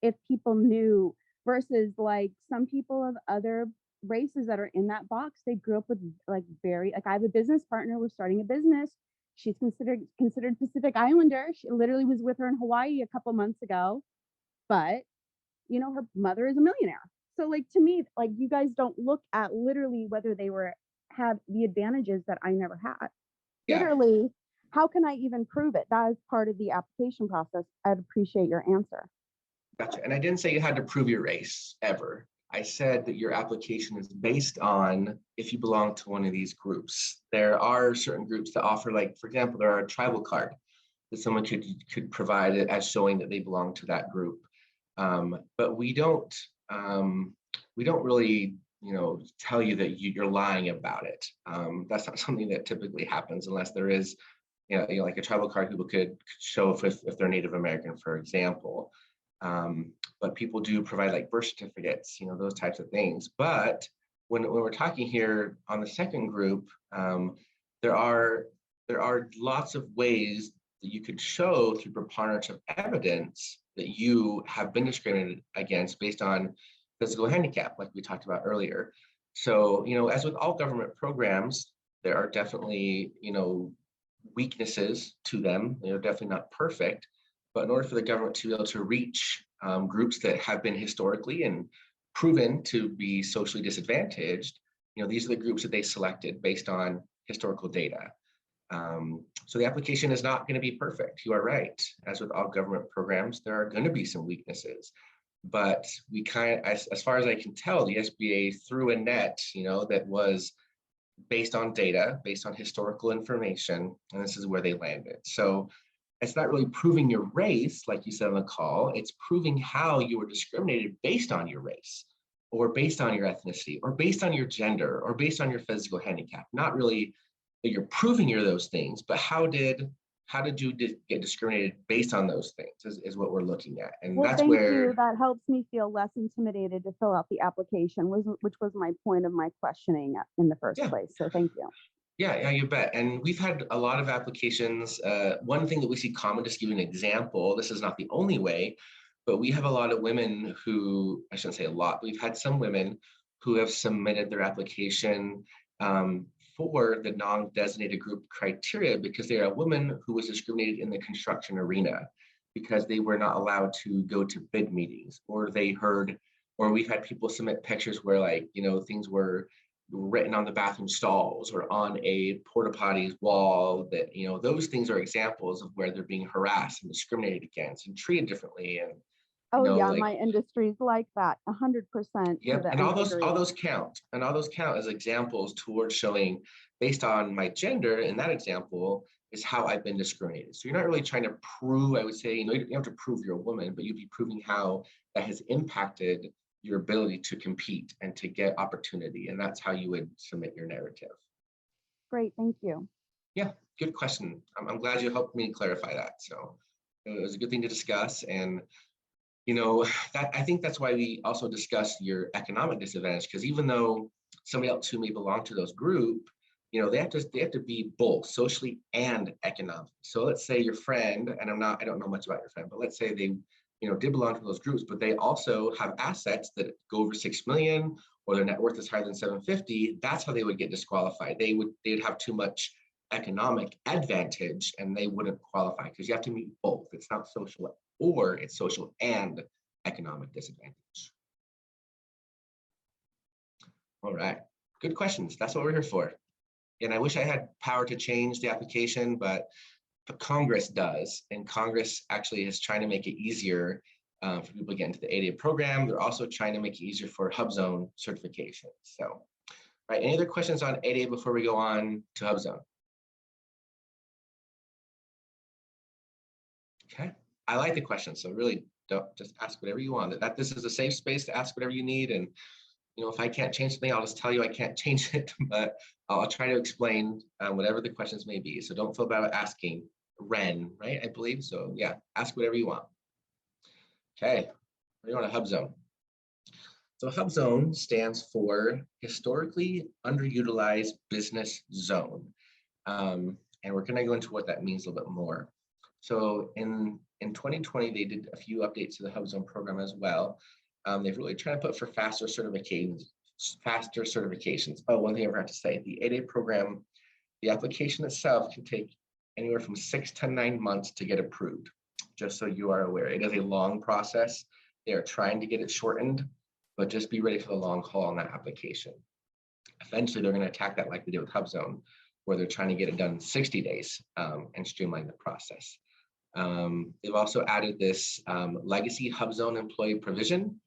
if people knew, versus like some people of other races that are in that box, they grew up with like I have a business partner, we're starting a business. She's considered Pacific Islander. She literally was with her in Hawaii a couple months ago, but you know, her mother is a millionaire. So like, to me, like, you guys don't look at literally whether they have the advantages that I never had. Yeah. Literally, how can I even prove it? That is part of the application process. I'd appreciate your answer. Gotcha. And I didn't say you had to prove your race ever. I said that your application is based on if you belong to one of these groups. There are certain groups that offer, like, for example, there are a tribal card that someone could provide it as showing that they belong to that group. But we don't really, you know, tell you that you're lying about it. That's not something that typically happens unless there is, you know, like a tribal card people could show if they're Native American, for example. But people do provide like birth certificates, you know, those types of things. But when we're talking here on the second group, there are lots of ways that you could show through preponderance of evidence that you have been discriminated against based on physical handicap, like we talked about earlier. So, you know, as with all government programs, there are definitely, you know, weaknesses to them. They're definitely not perfect. But in order for the government to be able to reach groups that have been historically and proven to be socially disadvantaged, you know, these are the groups that they selected based on historical data. So the application is not going to be perfect. You are right. As with all government programs, there are going to be some weaknesses. But we as far as I can tell, the SBA threw a net, you know, that was based on data, based on historical information, and this is where they landed. So it's not really proving your race, like you said on the call, it's proving how you were discriminated based on your race, or based on your ethnicity, or based on your gender, or based on your physical handicap. Not really that you're proving you're those things, but how did you get discriminated based on those things is what we're looking at. And well, that's thank where you. That helps me feel less intimidated to fill out the application, which was my point of my questioning in the first place. So thank you. Yeah, you bet. And we've had a lot of applications. One thing that we see common, just to give you an example, this is not the only way, but we have a lot of women who, I shouldn't say a lot, but we've had some women who have submitted their application for the non-designated group criteria because they are a woman who was discriminated in the construction arena because they were not allowed to go to bid meetings, or we've had people submit pictures where, like, you know, things were written on the bathroom stalls or on a porta potty's wall, that, you know, those things are examples of where they're being harassed and discriminated against and treated differently. And Oh know, yeah, like, my industry's like that, 100% to yep, the and all nth those degree. count, and all those count as examples towards showing, based on my gender in that example, is how I've been discriminated. So you're not really trying to prove, I would say, you know, you don't have to prove you're a woman, but you'd be proving how that has impacted your ability to compete and to get opportunity, and that's how you would submit your narrative. Great, thank you. Yeah, good question. I'm glad you helped me clarify that. So it was a good thing to discuss, and you know, that I think that's why we also discussed your economic disadvantage, because even though somebody else who may belong to those group, you know, they have to be both socially and economic. So let's say your friend, and I don't know much about your friend, but let's say they, you know, did belong to those groups, but they also have assets that go over 6 million, or their net worth is higher than 750. That's how they would get disqualified. They'd have too much economic advantage and they wouldn't qualify, because you have to meet both. It's not social, or it's social and economic disadvantage. All right, good questions. That's what we're here for. And I wish I had power to change the application, but Congress does. And Congress actually is trying to make it easier for people to get into the 8A program. They're also trying to make it easier for HUBZone certification. So, all right, any other questions on 8A before we go on to HUBZone? Okay, I like the question. So really, don't just ask whatever you want. That this is a safe space to ask whatever you need. And you know, if I can't change something, I'll just tell you I can't change it. But I'll try to explain whatever the questions may be. So don't feel bad about asking. Ren, right? I believe so. Yeah, ask whatever you want. Okay, we're going to HUBZone. So HUBZone stands for Historically Underutilized Business Zone. And we're going to go into what that means a little bit more. So in 2020, they did a few updates to the HUBZone program as well. They've really tried to put for faster certifications. Oh, one thing I forgot to say, the 8A program, the application itself can take anywhere from 6 to 9 months to get approved, just so you are aware. It is a long process. They are trying to get it shortened, but just be ready for the long haul on that application. Eventually, they're going to attack that like they did with HUBZone, where they're trying to get it done in 60 days and streamline the process. They've also added this legacy HUBZone employee provision.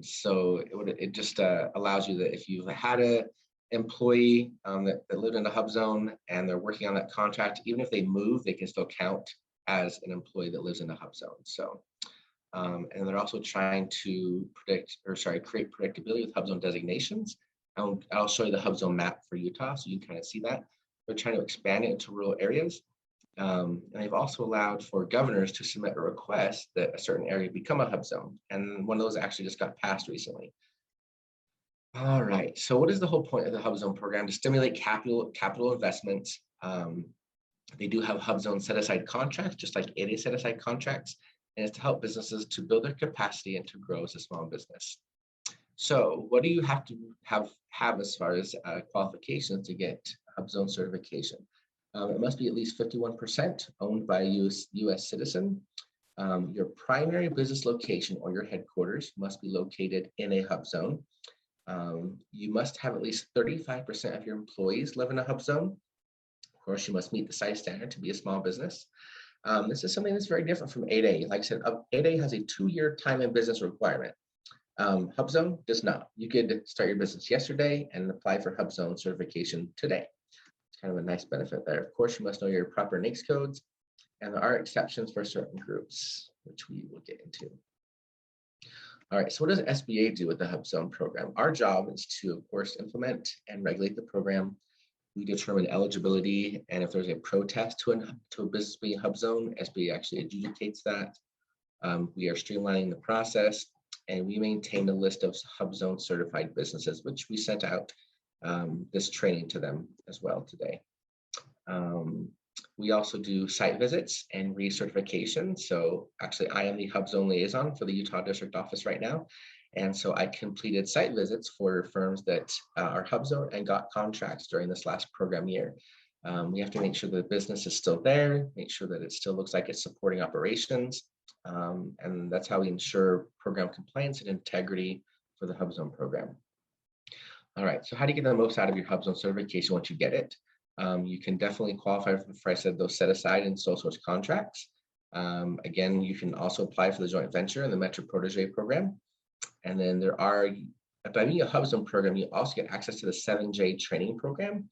So it just allows you that if you've had an employee that lived in a HUBZone and they're working on that contract, even if they move, they can still count as an employee that lives in a HUBZone. So, and they're also trying to create predictability with HUBZone designations. I'll show you the HUBZone map for Utah so you can kind of see that. They're trying to expand it into rural areas. And they've also allowed for governors to submit a request that a certain area become a HUBZone. And one of those actually just got passed recently. All right, so what is the whole point of the HUBZone program? To stimulate capital investments. They do have HUBZone set-aside contracts, just like 8A set-aside contracts, and it's to help businesses to build their capacity and to grow as a small business. So what do you have to have as far as qualifications to get HUBZone certification? It must be at least 51% owned by a US citizen. Your primary business location or your headquarters must be located in a HUBZone. You must have at least 35% of your employees live in a HUBZone. Of course, you must meet the size standard to be a small business. This is something that's very different from 8A. Like I said, 8A has a 2-year time and business requirement. HUBZone does not. You could start your business yesterday and apply for HUBZone certification today. It's kind of a nice benefit there. Of course, you must know your proper NAICS codes, and there are exceptions for certain groups, which we will get into. All right, so what does SBA do with the HUBZone program? Our job is to, of course, implement and regulate the program. We determine eligibility, and if there's a protest to a business being HUBZone, SBA actually adjudicates that. We are streamlining the process, and we maintain a list of HUBZone certified businesses, which we sent out this training to them as well today. We also do site visits and recertification. So actually, I am the HUBZone liaison for the Utah District Office right now. And so I completed site visits for firms that are HUBZone and got contracts during this last program year. We have to make sure the business is still there, make sure that it still looks like it's supporting operations. And that's how we ensure program compliance and integrity for the HUBZone program. All right, so how do you get the most out of your HUBZone certification once you get it? You can definitely qualify for, I said, those set aside and sole source contracts. Again, you can also apply for the joint venture and the Metro Protege program. And then there are, by being a Hubzone program, you also get access to the 7J training program.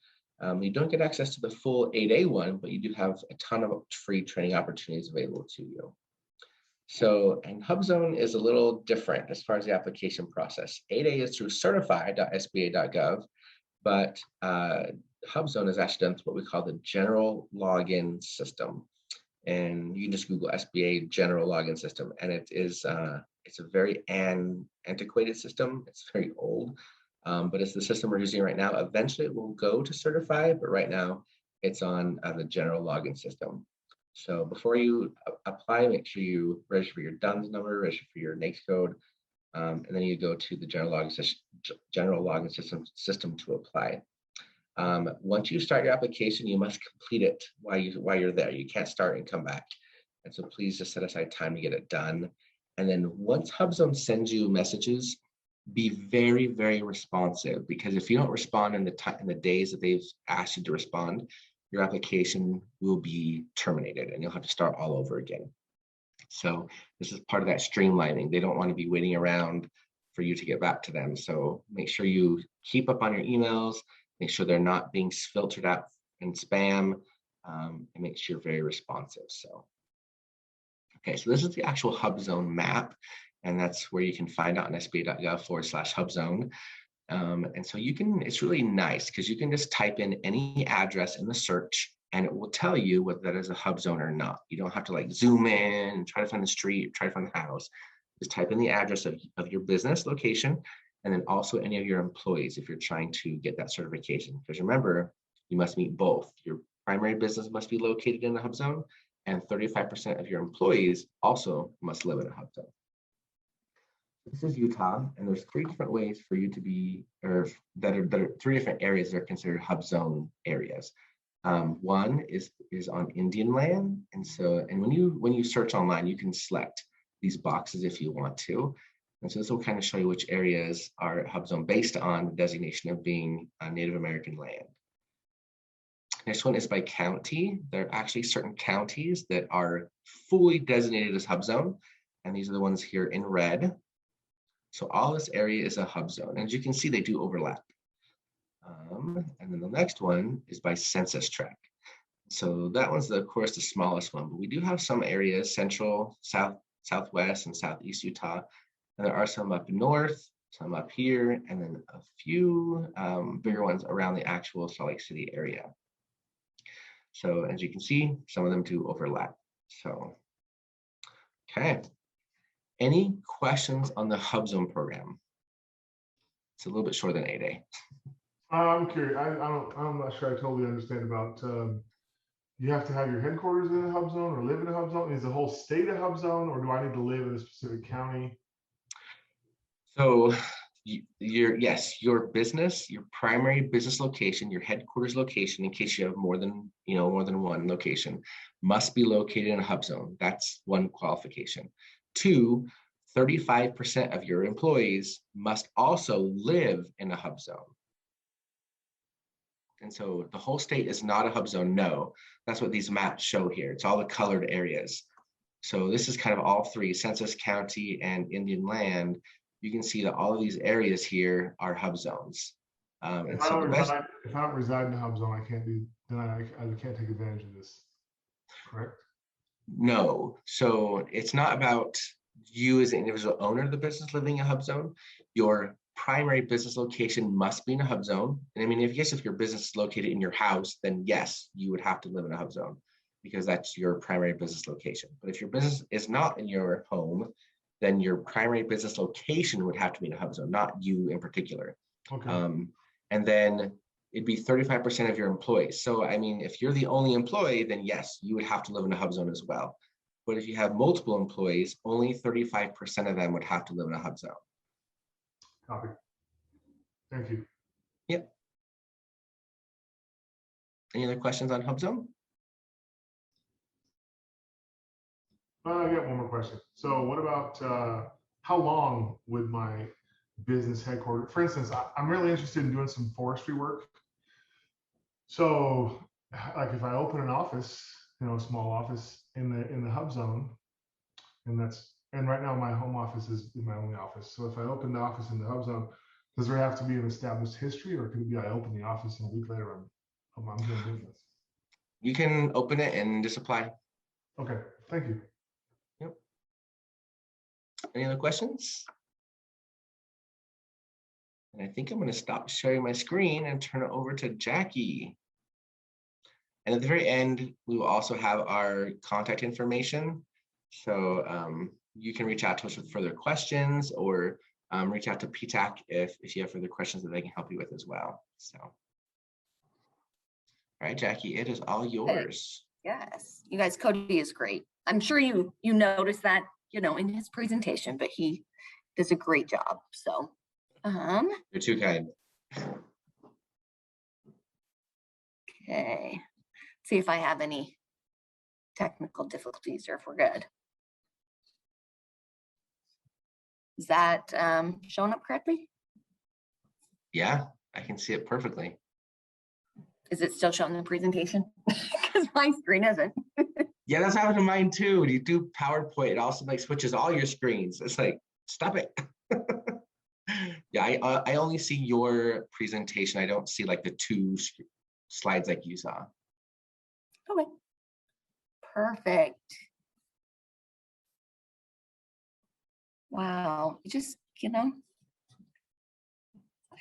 You don't get access to the full 8A one, but you do have a ton of free training opportunities available to you. So, and Hubzone is a little different as far as the application process. 8A is through certify.sba.gov, but Hubzone is actually done through what we call the general login system. And you can just Google SBA general login system, and it is it's a very antiquated system. It's very old, but it's the system we're using right now. Eventually, it will go to certify, but right now it's on the general login system. So before you apply, make sure you register for your DUNS number, register for your NAICS code, and then you go to the general login system to apply. Once you start your application, you must complete it while you're there. You can't start and come back. And so please just set aside time to get it done. And then once Hubzone sends you messages, be very, very responsive, because if you don't respond in the days that they've asked you to respond, your application will be terminated and you'll have to start all over again. So this is part of that streamlining. They don't want to be waiting around for you to get back to them. So make sure you keep up on your emails, make sure they're not being filtered out in spam, and make sure you're very responsive. So, okay, so this is the actual Hubzone map, and that's where you can find out on sba.gov/Hubzone. And so you can, it's really nice because you can just type in any address in the search and it will tell you whether that is a Hubzone or not. You don't have to like zoom in and try to find the street, try to find the house. Just type in the address of your business location, and then also any of your employees if you're trying to get that certification. Because remember, you must meet both. Your primary business must be located in a Hubzone, and 35% of your employees also must live in a Hubzone. This is Utah, and there's 3 different ways for you to be, or that are 3 different areas that are considered Hubzone areas. One is on Indian land, and when you search online, you can select these boxes if you want to. And so this will kind of show you which areas are Hubzone based on the designation of being Native American land. Next one is by county. There are actually certain counties that are fully designated as Hubzone, and these are the ones here in red. So all this area is a Hubzone, and as you can see, they do overlap. And then the next one is by census tract. So that one's, of course, the smallest one, but we do have some areas, central, southwest, and southeast Utah. And there are some up north, some up here, and then a few bigger ones around the actual Salt Lake City area. So as you can see, some of them do overlap. So, okay. Any questions on the Hubzone program? It's a little bit shorter than 8A. I'm curious. I'm not sure I totally understand about. You have to have your headquarters in a Hubzone or live in a Hubzone. Is the whole state a Hubzone, or do I need to live in a specific county? So your business, your primary business location, your headquarters location, in case you have more than one location, must be located in a Hubzone. That's one qualification. 2, 35% of your employees must also live in a Hubzone. And so the whole state is not a Hubzone, no. That's what these maps show here. It's all the colored areas. So this is kind of all 3, census, county, and Indian land. You can see that all of these areas here are Hubzones. If I don't reside in a Hubzone, I can't take advantage of this, correct? No, so it's not about you as an individual owner of the business living in a Hubzone. Your primary business location must be in a Hubzone. And I mean, if your business is located in your house, then yes, you would have to live in a Hubzone because that's your primary business location. But if your business is not in your home, then your primary business location would have to be in a Hubzone, not you in particular. Okay. And then it'd be 35% of your employees. So, I mean, if you're the only employee, then yes, you would have to live in a Hubzone as well. But if you have multiple employees, only 35% of them would have to live in a Hubzone. Copy. Thank you. Yep. Any other questions on Hubzone? I got one more question. So what about how long would my business headquarters, for instance, I'm really interested in doing some forestry work. So like if I open an office, a small office, in the hub zone, and right now my home office is my only office. So if I open the office in the hub zone, does there have to be an established history, or could it be I open the office and a week later I'm doing business? You can open it and just apply. Okay, thank you. Yep. Any other questions? And I think I'm going to stop sharing my screen and turn it over to Jackie. And at the very end, we will also have our contact information. So you can reach out to us with further questions, or reach out to PTAC if you have further questions that they can help you with as well. So, all right, Jackie, it is all yours. Yes, you guys, Cody is great. I'm sure you noticed that, in his presentation, but he does a great job. So, You're too kind. okay. See if I have any technical difficulties or if we're good. Is that showing up correctly? Yeah, I can see it perfectly. Is it still showing the presentation? Because my screen isn't. Yeah, that's happened to mine too. When you do PowerPoint, it also like switches all your screens. It's like, stop it. Yeah, I only see your presentation. I don't see like the two slides like you saw. Okay. Perfect. Wow. Just, I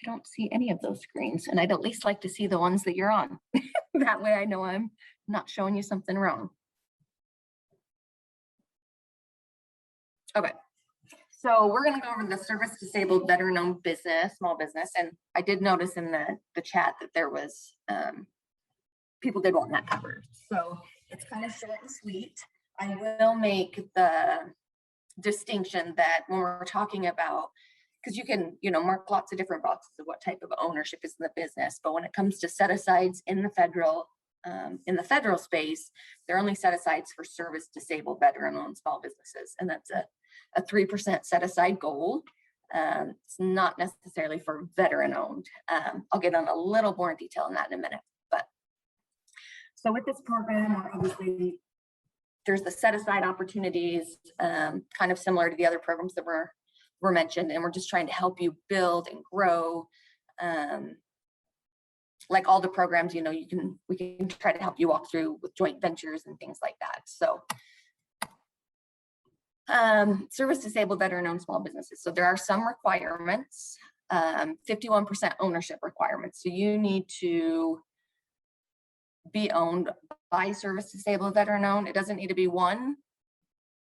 don't see any of those screens, and I'd at least like to see the ones that you're on. That way I know I'm not showing you something wrong. Okay. So we're going to go over the service disabled veteran owned business, small business. And I did notice in the chat that there was people did want that covered. So it's kind of short and sweet. I will make the distinction that when we're talking about, because you can, mark lots of different boxes of what type of ownership is in the business. But when it comes to set asides in the federal space, they're only set asides for service disabled veteran owned small businesses. And that's a 3% set aside goal. It's not necessarily for veteran owned. I'll get on a little more detail on that in a minute. But so with this program, obviously there's the set aside opportunities, kind of similar to the other programs that were mentioned, and we're just trying to help you build and grow. Like all the programs, we can try to help you walk through with joint ventures and things like that. So service disabled veteran owned small businesses. So there are some requirements, 51% ownership requirements. So you need to be owned by service disabled veteran owned. It doesn't need to be one.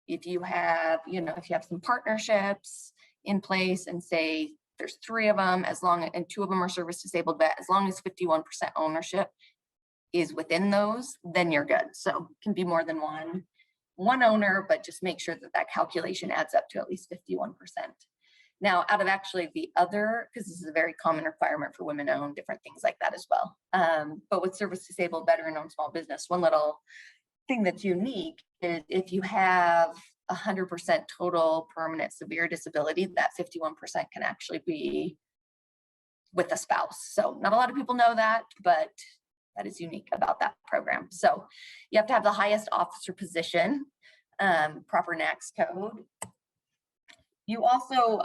If you have, if you have some partnerships in place and say there's 3 of them, and 2 of them are service disabled vet, as long as 51% ownership is within those, then you're good. So it can be more than one owner, but just make sure that calculation adds up to at least 51%. Now, out of actually the other, because this is a very common requirement for women owned, different things like that as well. But with service disabled veteran owned small business, one little thing that's unique is if you have 100% total permanent severe disability, that 51% can actually be with a spouse. So not a lot of people know that, but that is unique about that program. So you have to have the highest officer position, proper NAICS code. You also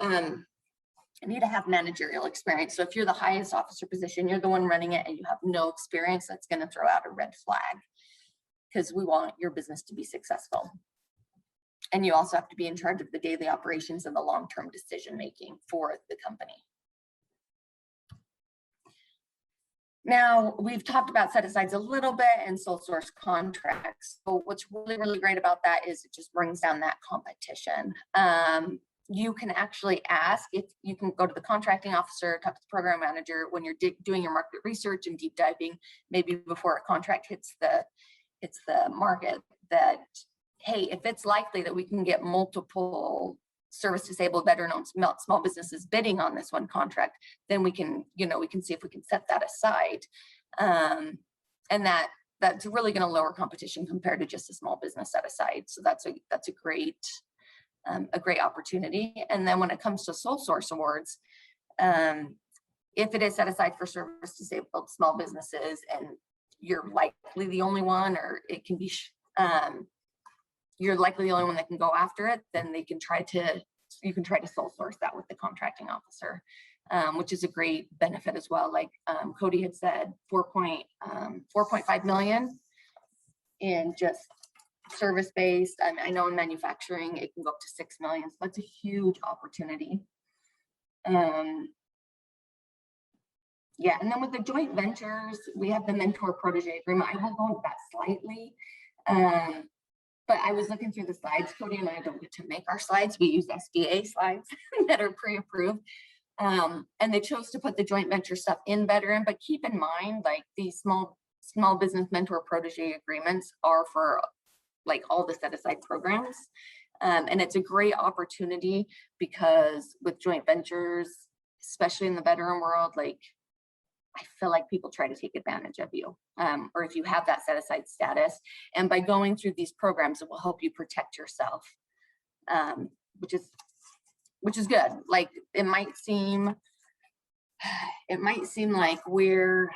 need to have managerial experience. So if you're the highest officer position, you're the one running it, and you have no experience, that's going to throw out a red flag, because we want your business to be successful. And you also have to be in charge of the daily operations and the long-term decision-making for the company. Now, we've talked about set-asides a little bit and sole source contracts. So what's really, really great about that is it just brings down that competition. You can actually ask, if you can go to the contracting officer, talk to the program manager when you're doing your market research and deep diving, maybe before a contract hits the market, that, hey, if it's likely that we can get multiple service disabled veteran-owned small businesses bidding on this one contract, then we can, we can see if we can set that aside. And that's really going to lower competition compared to just a small business set aside. So that's a great opportunity. And then when it comes to sole source awards, if it is set aside for service disabled small businesses and you're likely the only one, or it can be you're likely the only one that can go after it, then you can try to sole source that with the contracting officer, which is a great benefit as well. Like Cody had said, 4.5 million in just service-based. I know in manufacturing, it can go up to 6 million. So that's a huge opportunity. Yeah, and then with the joint ventures, we have the mentor protege agreement. I will go into that slightly. But I was looking through the slides. Cody and I don't get to make our slides. We use SBA slides that are pre-approved. And they chose to put the joint venture stuff in veteran, but keep in mind, like these small business mentor protege agreements are for like all the set aside programs. And it's a great opportunity because with joint ventures, especially in the veteran world, like I feel like people try to take advantage of you, or if you have that set aside status. And by going through these programs, it will help you protect yourself, which is good. Like it might seem like we're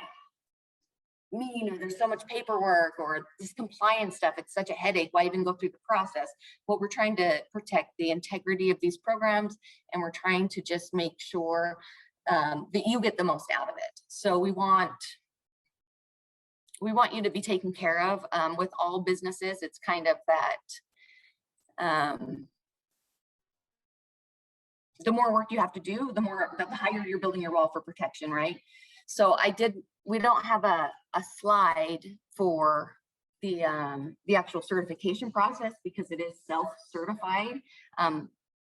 mean, or there's so much paperwork or this compliance stuff. It's such a headache. Why even go through the process? But we're trying to protect the integrity of these programs, and we're trying to just make sure that you get the most out of it. So we want you to be taken care of. With all businesses, it's kind of that the more work you have to do, the higher you're building your wall for protection, right? So we don't have a slide for the actual certification process because it is self-certified.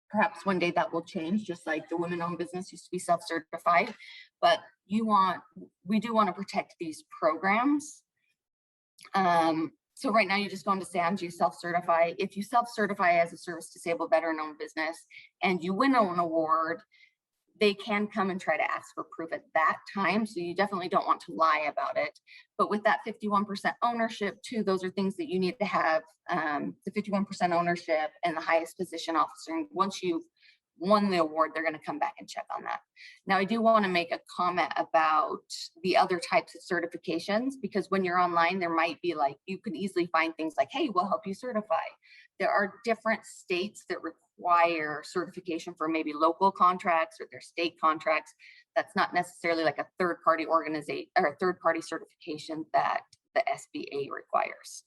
Perhaps one day that will change, just like the women-owned business used to be self-certified. But we do want to protect these programs. So right now you just go into SAMS, you self-certify. If you self-certify as a service-disabled veteran-owned business and you win an award, they can come and try to ask for proof at that time. So you definitely don't want to lie about it. But with that 51% ownership too, those are things that you need to have, the 51% ownership and the highest position officer. And once you've won the award, they're going to come back and check on that. Now, I do want to make a comment about the other types of certifications, because when you're online, there might be like, you can easily find things like, hey, we'll help you certify. There are different states that require certification for maybe local contracts or their state contracts. That's not necessarily like a third-party organization or a third-party certification that the SBA requires.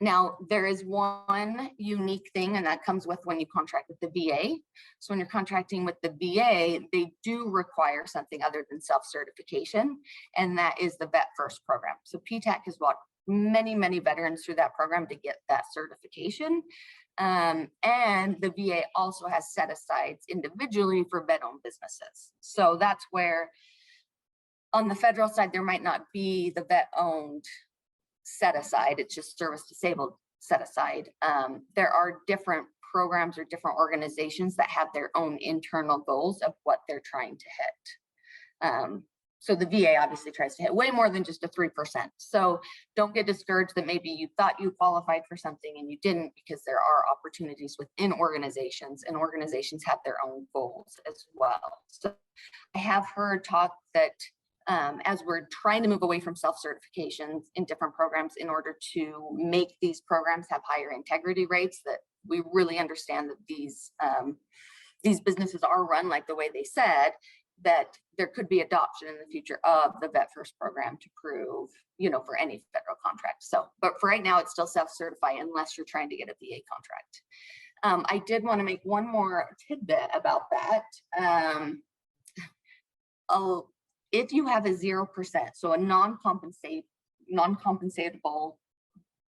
Now, there is one unique thing, and that comes with when you contract with the VA. So when you're contracting with the VA, they do require something other than self-certification, and that is the Vet First program. So PTAC has walked many veterans through that program to get that certification. And the VA also has set asides individually for vet-owned businesses. So that's where on the federal side, there might not be the vet-owned set aside, it's just service disabled set aside. There are different programs or different organizations that have their own internal goals of what they're trying to hit. So the VA obviously tries to hit way more than just a 3%. So don't get discouraged that maybe you thought you qualified for something and you didn't, because there are opportunities within organizations, and organizations have their own goals as well. So I have heard talk that as we're trying to move away from self-certifications in different programs in order to make these programs have higher integrity rates, that we really understand that these businesses are run like the way they said, that there could be adoption in the future of the Vet First program to prove, for any federal contract. So, but for right now, it's still self-certify unless you're trying to get a VA contract. I did want to make one more tidbit about that. If you have a 0%, so a non-compensatable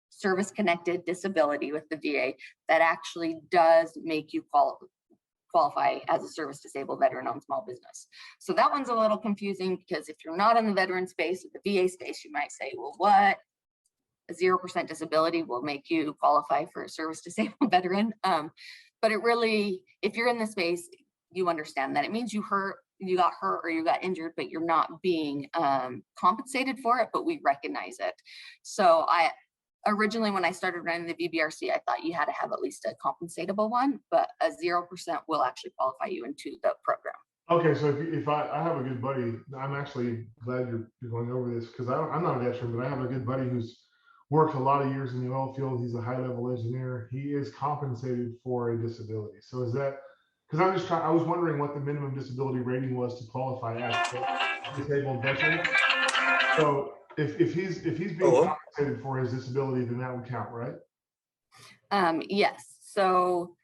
service-connected disability with the VA, that actually does make you qualify as a service-disabled veteran-owned small business. So that one's a little confusing, because if you're not in the veteran space, or the VA space, you might say, well, what? A 0% disability will make you qualify for a service-disabled veteran. But it really, if you're in the space, you understand that it means you got hurt or you got injured, but you're not being compensated for it, but we recognize it. So originally, when I started running the VBRC, I thought you had to have at least a compensatable one, but a 0% will actually qualify you into the program. Okay, so if I have a good buddy, I'm actually glad you're going over this, because I'm not a veteran, but I have a good buddy who's worked a lot of years in the oil field. He's a high-level engineer. He is compensated for a disability. So is that, because I was wondering what the minimum disability rating was to qualify as a disabled veteran. So if he's being compensated for his disability, then that would count, right? Yes, so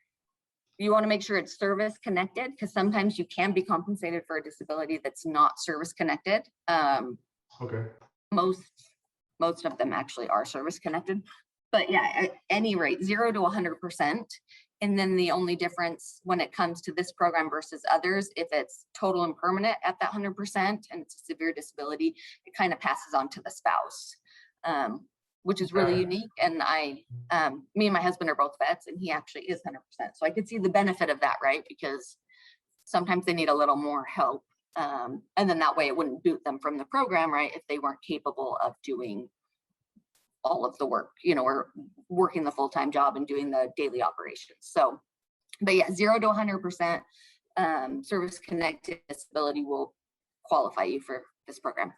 you want to make sure it's service connected, because sometimes you can be compensated for a disability that's not service connected. Okay. Most of them actually are service connected, but yeah, at any rate, 0 to 100%. And then the only difference when it comes to this program versus others, if it's total and permanent at that 100% and it's a severe disability, it kind of passes on to the spouse, which is really unique. And me and my husband are both vets, and he actually is 100%. So I could see the benefit of that, right? Because sometimes they need a little more help. And then that way it wouldn't boot them from the program, right? If they weren't capable of doing all of the work, or working the full-time job and doing the daily operations. So, but yeah, 0 to 100% service connected disability will qualify you for this program.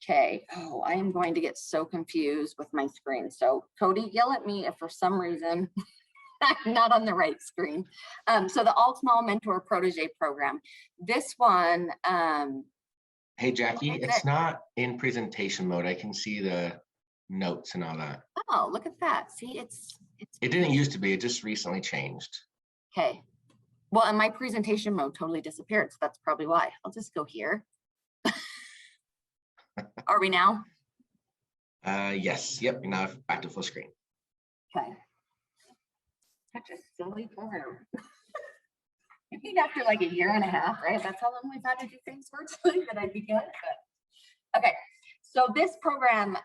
Okay. Oh, I am going to get so confused with my screen. So Cody, yell at me if for some reason I'm not on the right screen. So the All Small Mentor Protege Program, this one. Hey, Jackie, it's not in presentation mode. I can see the notes and all that. Oh, look at that. See, it didn't used to be. It just recently changed. Okay. Well, and my presentation mode totally disappeared. So that's probably why. I'll just go here. Are we now? Yes. Yep. Now back to full screen. Okay. Such a silly program. I think after like 1.5 years, right? That's how long we've had to do things virtually, that I'd be good. But okay. So this program,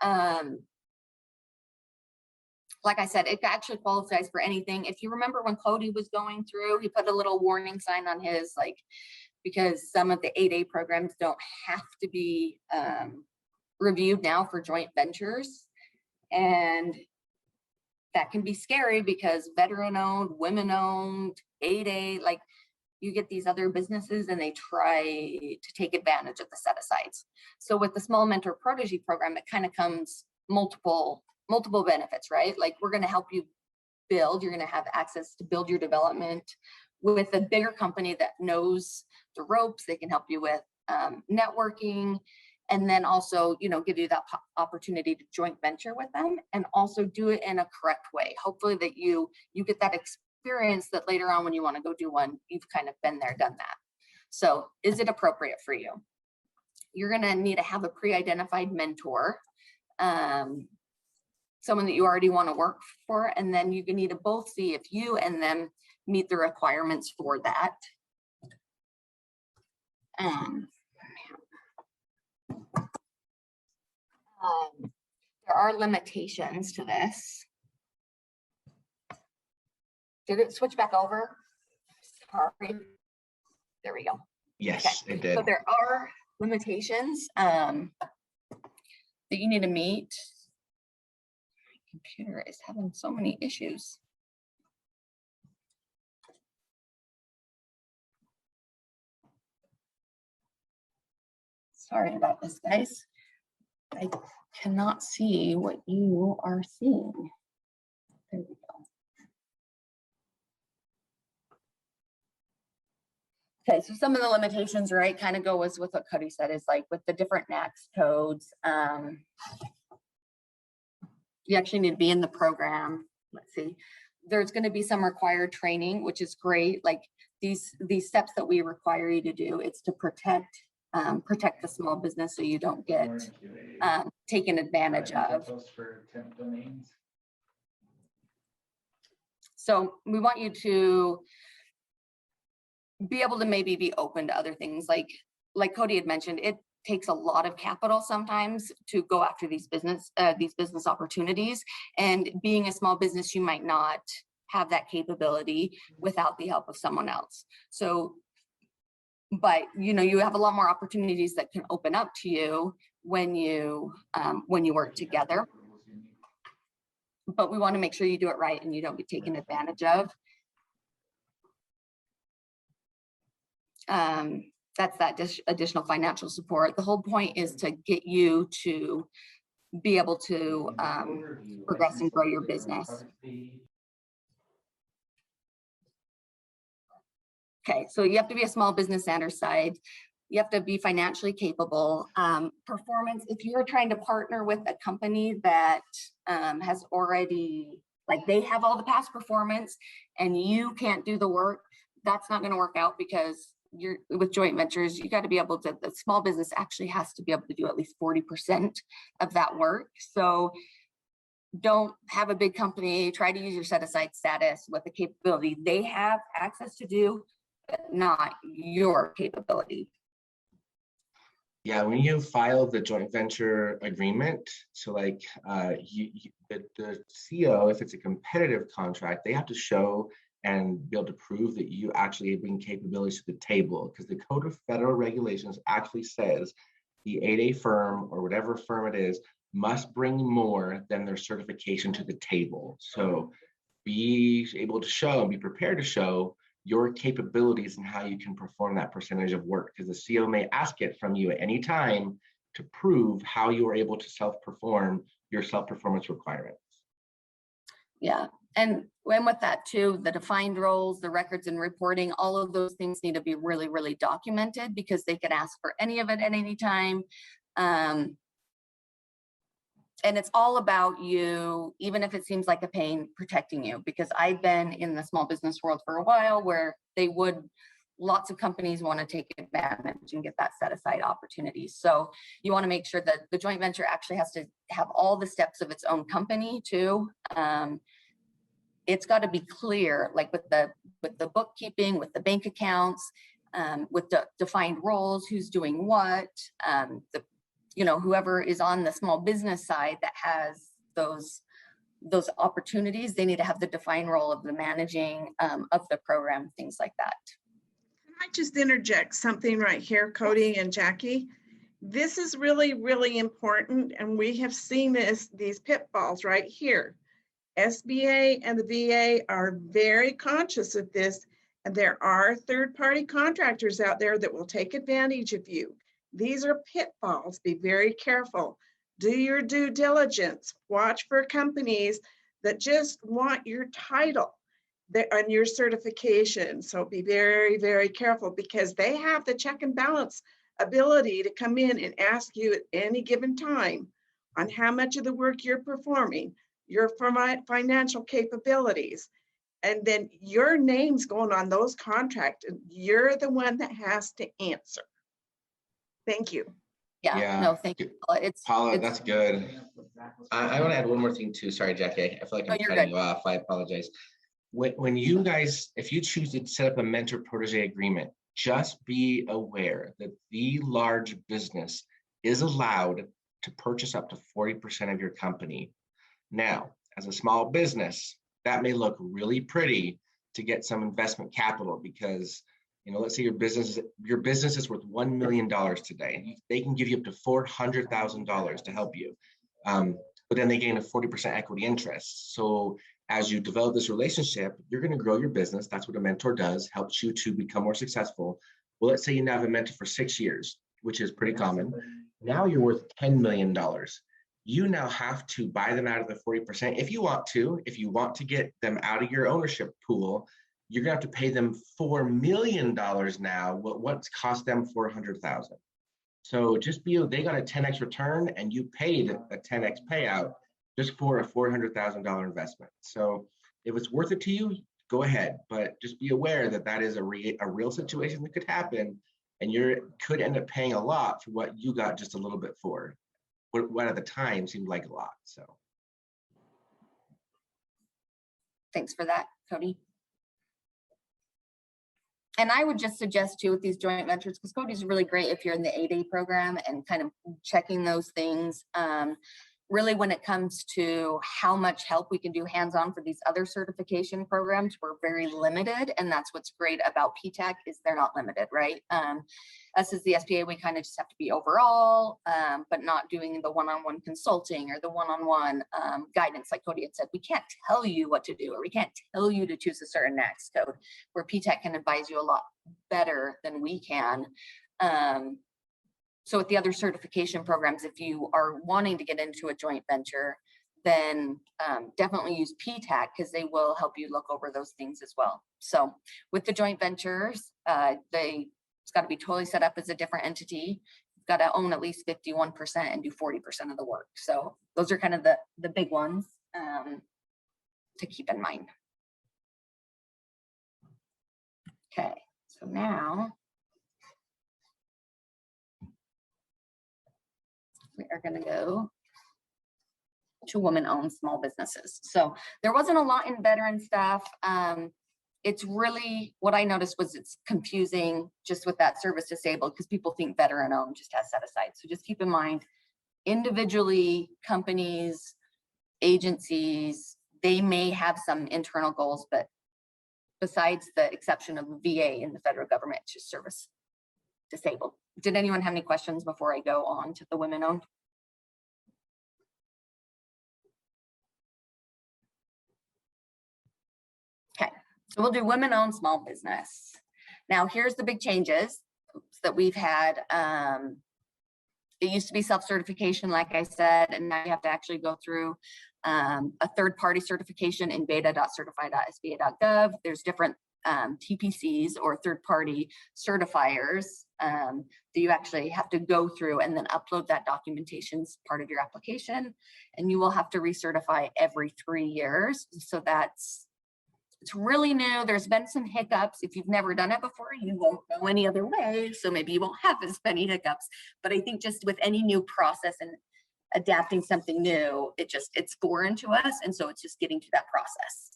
like I said, it actually qualifies for anything. If you remember when Cody was going through, he put a little warning sign on his, like, because some of the 8A programs don't have to be reviewed now for joint ventures. And that can be scary because veteran-owned, women-owned, 8A, like, you get these other businesses and they try to take advantage of the set-asides. So with the Small Mentor Protege Program, it kind of comes multiple benefits, right? Like, we're going to help you build, you're going to have access to build your development with a bigger company that knows the ropes. They can help you with networking, and then also, give you that opportunity to joint venture with them, and also do it in a correct way. Hopefully that you get that experience that later on when you want to go do one, you've kind of been there, done that. So is it appropriate for you? You're going to need to have a pre-identified mentor, someone that you already want to work for, and then you need to both see if you and them meet the requirements for that. There are limitations to this. Did it switch back over? Sorry. There we go. Yes, okay. It did. So there are limitations that you need to meet. My computer is having so many issues. Sorry about this, guys. I cannot see what you are seeing. There we go. Okay, so some of the limitations, right, kind of go with what Cody said, is like with the different NACS codes, you actually need to be in the program. Let's see, there's going to be some required training, which is great. Like these steps that we require you to do, it's to protect the small business so you don't get taken advantage of. So we want you to be able to maybe be open to other things. Like Cody had mentioned, it takes a lot of capital sometimes to go after these business opportunities. And being a small business, you might not have that capability without the help of someone else. So, but you have a lot more opportunities that can open up to you when you work together. But we want to make sure you do it right and you don't get taken advantage of. that's that additional financial support. The whole point is to get you to be able to progress and grow your business. Okay, so you have to be a small business standard side. You have to be financially capable. Performance, if you're trying to partner with a company that has already, like they have all the past performance and you can't do the work, that's not going to work out, because you're with joint ventures, you got to be able to, the small business actually has to be able to do at least 40% of that work. So don't have a big company, try to use your set aside status with the capability they have access to do, but not your capability. Yeah, when you file the joint venture agreement, so like the CO, if it's a competitive contract, they have to show and be able to prove that you actually bring capabilities to the table, because the Code of Federal Regulations actually says the 8A firm or whatever firm it is must bring more than their certification to the table. So be able to show and be prepared to show your capabilities and how you can perform that percentage of work, because the CO may ask it from you at any time to prove how you are able to self-perform your self-performance requirements. Yeah, and with that too, the defined roles, the records and reporting, all of those things need to be really, really documented, because they can ask for any of it at any time. And it's all about you, even if it seems like a pain, protecting you, because I've been in the small business world for a while where lots of companies want to take advantage and get that set aside opportunity. So you want to make sure that the joint venture actually has to have all the steps of its own company too. It's got to be clear, like with the bookkeeping, with the bank accounts, with the defined roles, who's doing what, whoever is on the small business side that has those opportunities, they need to have the defined role of the managing of the program, things like that. Can I just interject something right here, Cody and Jackie? This is really, really important, and we have seen these pitfalls right here. SBA and the VA are very conscious of this, and there are third-party contractors out there that will take advantage of you. These are pitfalls. Be very careful. Do your due diligence. Watch for companies that just want your title on your certification. So be very, very careful, because they have the check and balance ability to come in and ask you at any given time on how much of the work you're performing, your financial capabilities, and then your name's going on those contracts, and you're the one that has to answer. Thank you. Yeah. No, thank you, Paula, that's good. I want to add one more thing too. Sorry, Jackie. I feel like I'm cutting you off. I apologize. When you guys, if you choose to set up a mentor-protege agreement, just be aware that the large business is allowed to purchase up to 40% of your company. Now, as a small business, that may look really pretty to get some investment capital, because let's say your business is worth $1 million today. They can give you up to $400,000 to help you, but then they gain a 40% equity interest. So as you develop this relationship, you're going to grow your business. That's what a mentor does, helps you to become more successful. Well, let's say you now have a mentor for 6 years, which is pretty common. Now you're worth $10 million. You now have to buy them out of the 40% if you want to. If you want to get them out of your ownership pool, you're gonna have to pay them $4 million now. What's cost them $400,000? So just they got a 10x return, and you paid a 10x payout just for a $400,000 investment. So if it's worth it to you, go ahead, but just be aware that that is a real situation that could happen, and you could end up paying a lot for what you got just a little bit for. What at the time seemed like a lot. So thanks for that, Cody. And I would just suggest too with these joint ventures, because Cody's really great if you're in the 8A program and kind of checking those things. really when it comes to how much help we can do hands-on for these other certification programs, we're very limited. And that's what's great about PTAC is they're not limited, right? Us as the SBA, we kind of just have to be overall, but not doing the one-on-one consulting or the one-on-one guidance. Like Cody had said, we can't tell you what to do, or we can't tell you to choose a certain NAAQS code, where PTAC can advise you a lot better than we can. So with the other certification programs, if you are wanting to get into a joint venture, then definitely use PTAC because they will help you look over those things as well. So with the joint ventures, it's got to be totally set up as a different entity. You've got to own at least 51% and do 40% of the work. So those are kind of the big ones to keep in mind. Okay, so now we are going to go to women-owned small businesses. So there wasn't a lot in veteran stuff. It's really, what I noticed was it's confusing just with that service disabled because people think veteran-owned just has set aside. So just keep in mind, individually, companies, agencies, they may have some internal goals, but besides the exception of VA in the federal government, it's just service disabled. Did anyone have any questions before I go on to the women-owned? Okay, so we'll do women-owned small business. Now, here's the big changes that we've had. It used to be self-certification, like I said, and now you have to actually go through a third-party certification in beta.certify.sba.gov. There's different TPCs or third-party certifiers that you actually have to go through and then upload that documentation as part of your application. And you will have to recertify every 3 years. So it's really new. There's been some hiccups. If you've never done it before, you won't know any other way. So maybe you won't have as many hiccups. But I think just with any new process and adapting something new, it's foreign to us. And so it's just getting to that process.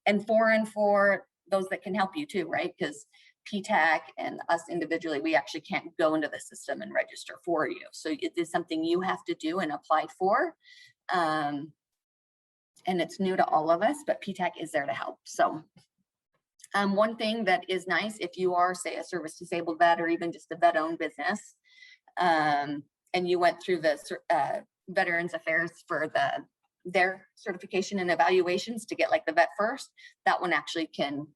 And foreign for those that can help you too, right? Because PTAC and us individually, we actually can't go into the system and register for you. So it is something you have to do and apply for. And it's new to all of us, but PTAC is there to help. So one thing that is nice, if you are, say, a service disabled vet or even just a vet-owned business, and you went through the Veterans Affairs for their certification and evaluations to get like the vet first, that one actually can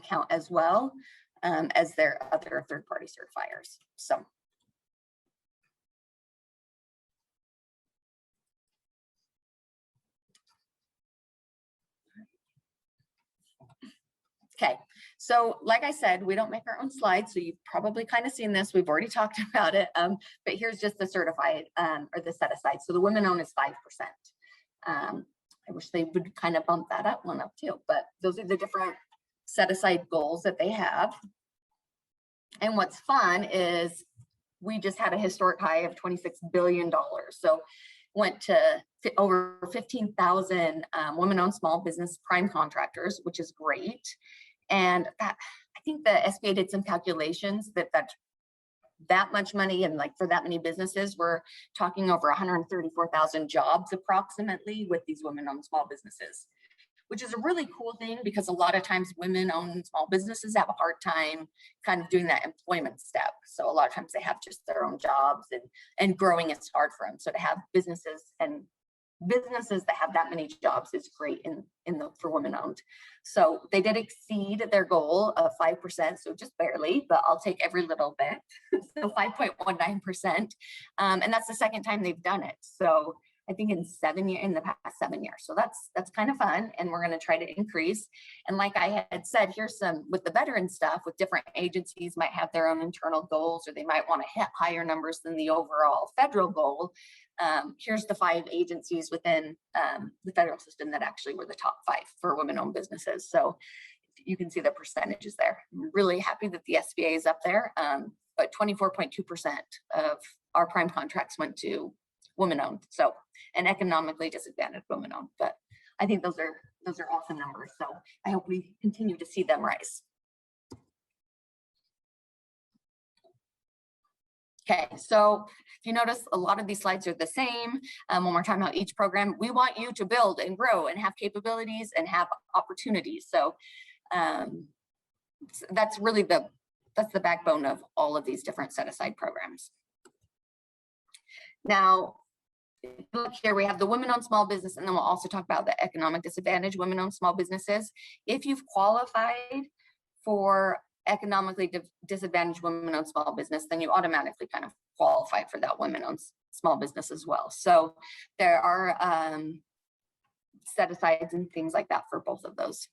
count as well as their other third-party certifiers. So. Okay, so like I said, we don't make our own slides, so you've probably kind of seen this. We've already talked about it, but here's just the certified or the set aside. So the women-owned is 5%. I wish they would kind of bump that up too, but those are the different set aside goals that they have. And what's fun is we just had a historic high of $26 billion. So went to over 15,000 women-owned small business prime contractors, which is great. And I think the SBA did some calculations that much money and like for that many businesses, we're talking over 134,000 jobs approximately with these women-owned small businesses, which is a really cool thing because a lot of times women-owned small businesses have a hard time kind of doing that employment step. So a lot of times they have just their own jobs and growing is hard for them. So to have businesses that have that many jobs is great for women-owned. So they did exceed their goal of 5%, so just barely, but I'll take every little bit. So 5.19%, and that's the second time they've done it. So I think in the past 7 years. So that's kind of fun, and we're going to try to increase. And like I had said, here's some with the veteran stuff. With different agencies might have their own internal goals, or they might want to hit higher numbers than the overall federal goal. Here's the 5 agencies within the federal system that actually were the top 5 for women-owned businesses. So you can see the percentages there. I'm really happy that the SBA is up there, but 24.2% of our prime contracts went to women-owned, so and economically disadvantaged women-owned. But I think those are awesome numbers. So I hope we continue to see them rise. Okay, so if you notice, a lot of these slides are the same. When we're talking about each program, we want you to build and grow and have capabilities and have opportunities. So that's really the backbone of all of these different set-aside programs. Now, look here, we have the women-owned small business, and then we'll also talk about the economic disadvantage women-owned small businesses. If you've qualified for economically disadvantaged women-owned small business, then you automatically kind of qualify for that women-owned small business as well. So there are set-asides and things like that for both of those.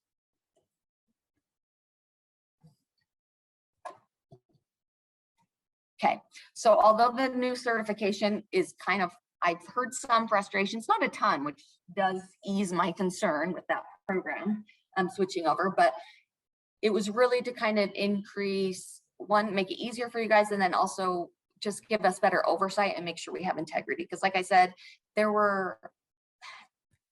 Okay, so although the new certification is kind of, I've heard some frustrations, not a ton, which does ease my concern with that program, switching over, but it was really to kind of increase, one, make it easier for you guys, and then also just give us better oversight and make sure we have integrity. Because like I said, there were,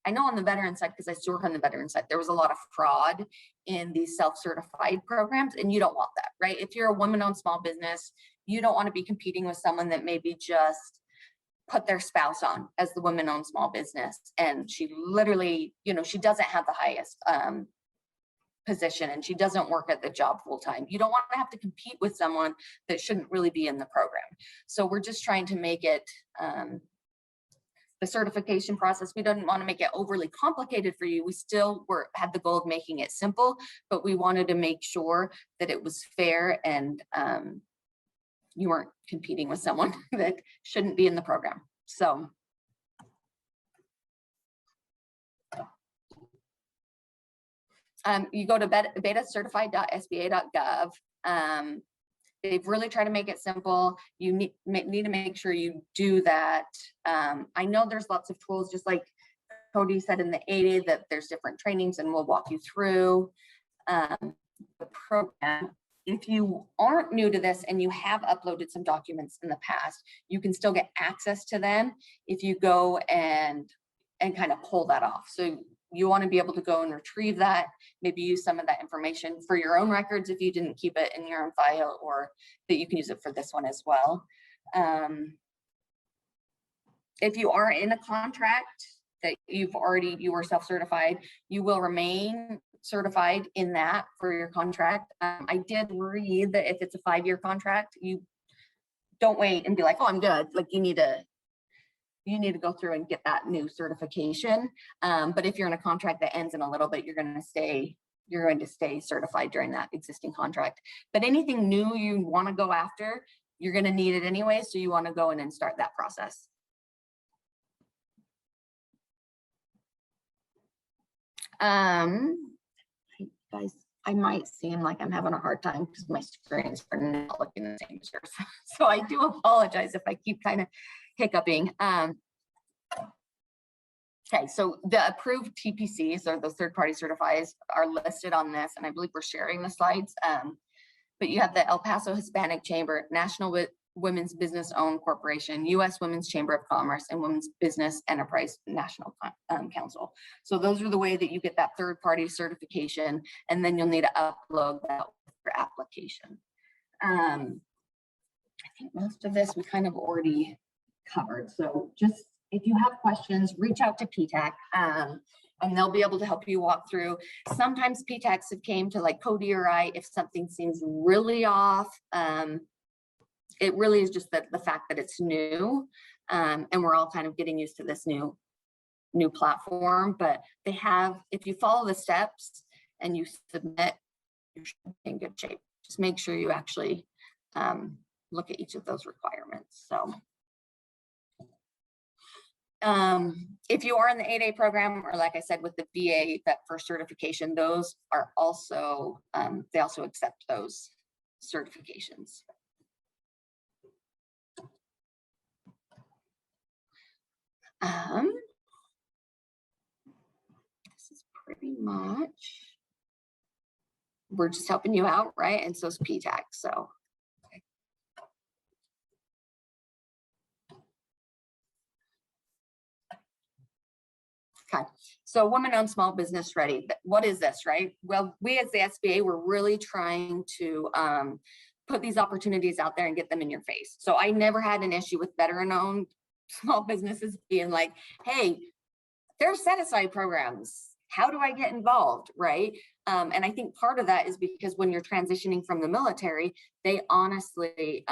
I know on the veteran side, because I still work on the veteran side, there was a lot of fraud in these self-certified programs, and you don't want that, right? If you're a woman-owned small business, you don't want to be competing with someone that maybe just put their spouse on as the women-owned small business, and she literally, you know, she doesn't have the highest position and she doesn't work at the job full-time. You don't want to have to compete with someone that shouldn't really be in the program. So we're just trying to make it the certification process, we didn't want to make it overly complicated for you. We still had the goal of making it simple, but we wanted to make sure that it was fair and you weren't competing with someone that shouldn't be in the program. So you go to betacertified.sba.gov. They've really tried to make it simple. You need to make sure you do that. I know there's lots of tools, just like Cody said in the 80, that there's different trainings, and we'll walk you through the program. If you aren't new to this and you have uploaded some documents in the past, you can still get access to them if you go and kind of pull that off. So you want to be able to go and retrieve that, maybe use some of that information for your own records if you didn't keep it in your own file, or that you can use it for this one as well. If you are in a contract that you were self-certified, you will remain certified in that for your contract. I did read that if it's a 5-year contract, you don't wait and be like, oh, I'm good. Like you need to go through and get that new certification. But if you're in a contract that ends in a little bit, you're going to stay certified during that existing contract. But anything new you want to go after, you're going to need it anyway. So you want to go in and start that process. Guys, I might seem like I'm having a hard time because my screens are not looking the same as yours. So I do apologize if I keep kind of hiccuping. Okay, so the approved TPCs, or those third-party certifiers, are listed on this, and I believe we're sharing the slides. But you have the El Paso Hispanic Chamber, National Women's Business Owned Corporation, U.S. Women's Chamber of Commerce, and Women's Business Enterprise National Council. So those are the way that you get that third-party certification, and then you'll need to upload that for application. I think most of this we kind of already covered. So just if you have questions, reach out to PTAC, and they'll be able to help you walk through. Sometimes PTACs have came to like Cody or I if something seems really off. It really is just the fact that it's new, and we're all kind of getting used to this new platform. But they have, if you follow the steps and you submit, you should be in good shape. Just make sure you actually look at each of those requirements. So if you are in the 8A program, or like I said, with the VA, that first certification, those are also, they also accept those certifications. This is pretty much, we're just helping you out, right? And so is PTAC, so. Okay, so women-owned small business ready. What is this, right? Well, we as the SBA, we're really trying to put these opportunities out there and get them in your face. So I never had an issue with veteran-owned small businesses being like, hey, there's set-aside programs. How do I get involved, right? And I think part of that is because when you're transitioning from the military, they honestly,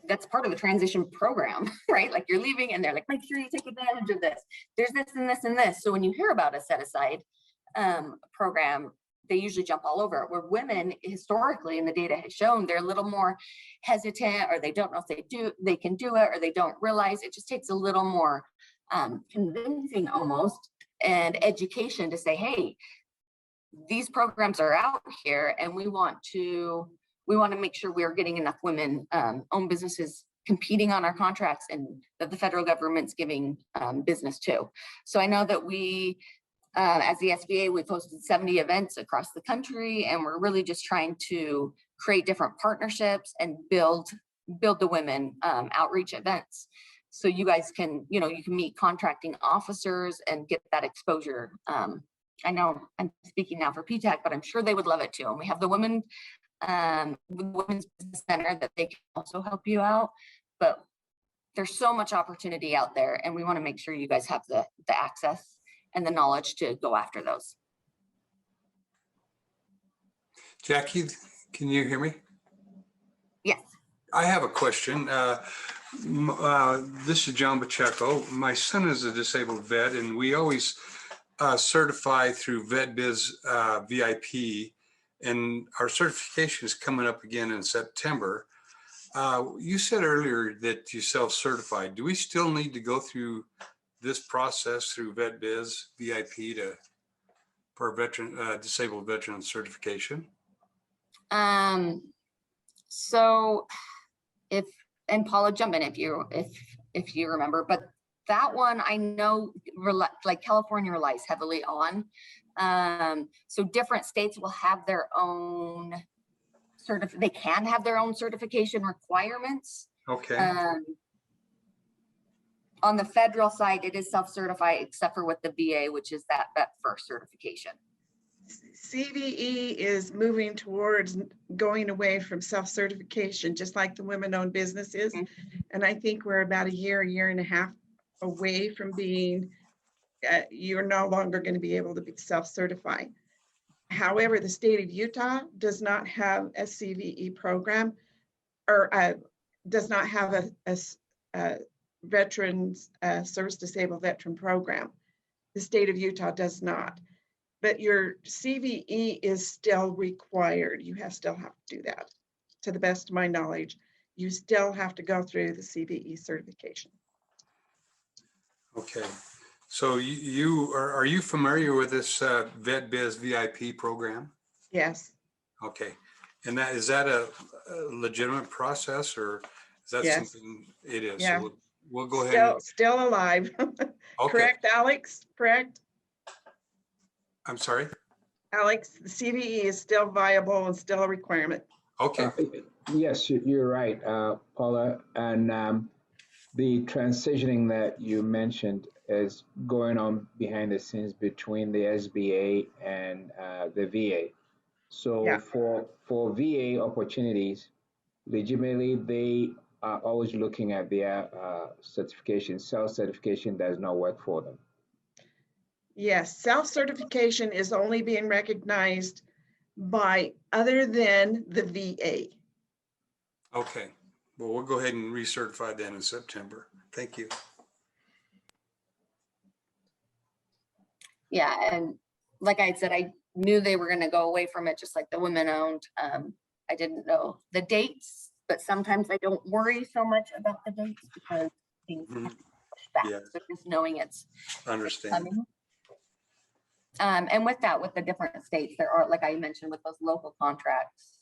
that's part of the transition program, right? Like you're leaving and they're like, make sure you take advantage of this. There's this and this and this. So when you hear about a set-aside program, they usually jump all over it. Where women historically, and the data has shown, they're a little more hesitant, or they don't know if they can do it, or they don't realize. It just takes a little more convincing almost, and education to say, hey, these programs are out here, and we want to make sure we're getting enough women owned businesses competing on our contracts, and that the federal government's giving business too. So I know that we, as the SBA, we've hosted 70 events across the country, and we're really just trying to create different partnerships and build the women outreach events. So you guys can, you can meet contracting officers and get that exposure. I know I'm speaking now for PTAC, but I'm sure they would love it too. And we have the Women's Business Center that they can also help you out. But there's so much opportunity out there, and we want to make sure you guys have the access and the knowledge to go after those. Jackie, can you hear me? Yes. I have a question. This is John Pacheco. My son is a disabled vet, and we always certify through VetBiz VIP, and our certification is coming up again in September. You said earlier that you self-certified. Do we still need to go through this process through VetBiz VIP for veteran disabled veteran certification? So and Paula, jump in if you remember, but that one I know like California relies heavily on. So different states will have their own they can have their own certification requirements. Okay. On the federal side, it is self-certified, except for with the VA, which is that first certification. CVE is moving towards going away from self-certification, just like the women-owned businesses. Mm-hmm. And I think we're about a year and a half away from being, you're no longer going to be able to be self-certified. However, the state of Utah does not have a CVE program, or does not have a veterans service disabled veteran program. The state of Utah does not. But your CVE is still required. You still have to do that. To the best of my knowledge, you still have to go through the CVE certification. Okay. So are you familiar with this VetBiz VIP program? Yes. Okay. And is that a legitimate process, or is that Yes. something it is? Yeah. So we'll go ahead. Still alive. Okay. Correct, Alex? Correct? I'm sorry? Alex, the CVE is still viable and still a requirement. Okay. Yes, you're right, Paula. And the transitioning that you mentioned is going on behind the scenes between the SBA and the VA. So Yeah. for VA opportunities, legitimately, they are always looking at their certification. Self-certification does not work for them. Yes, self-certification is only being recognized by other than the VA. Okay. Well, we'll go ahead and recertify that in September. Thank you. Yeah, and like I said, I knew they were going to go away from it, just like the women-owned. I didn't know the dates, but sometimes I don't worry so much about the dates because things Mhm. push back. Yeah. So just knowing it's Understand. coming. And with that, with the different states, there are, like I mentioned, with those local contracts,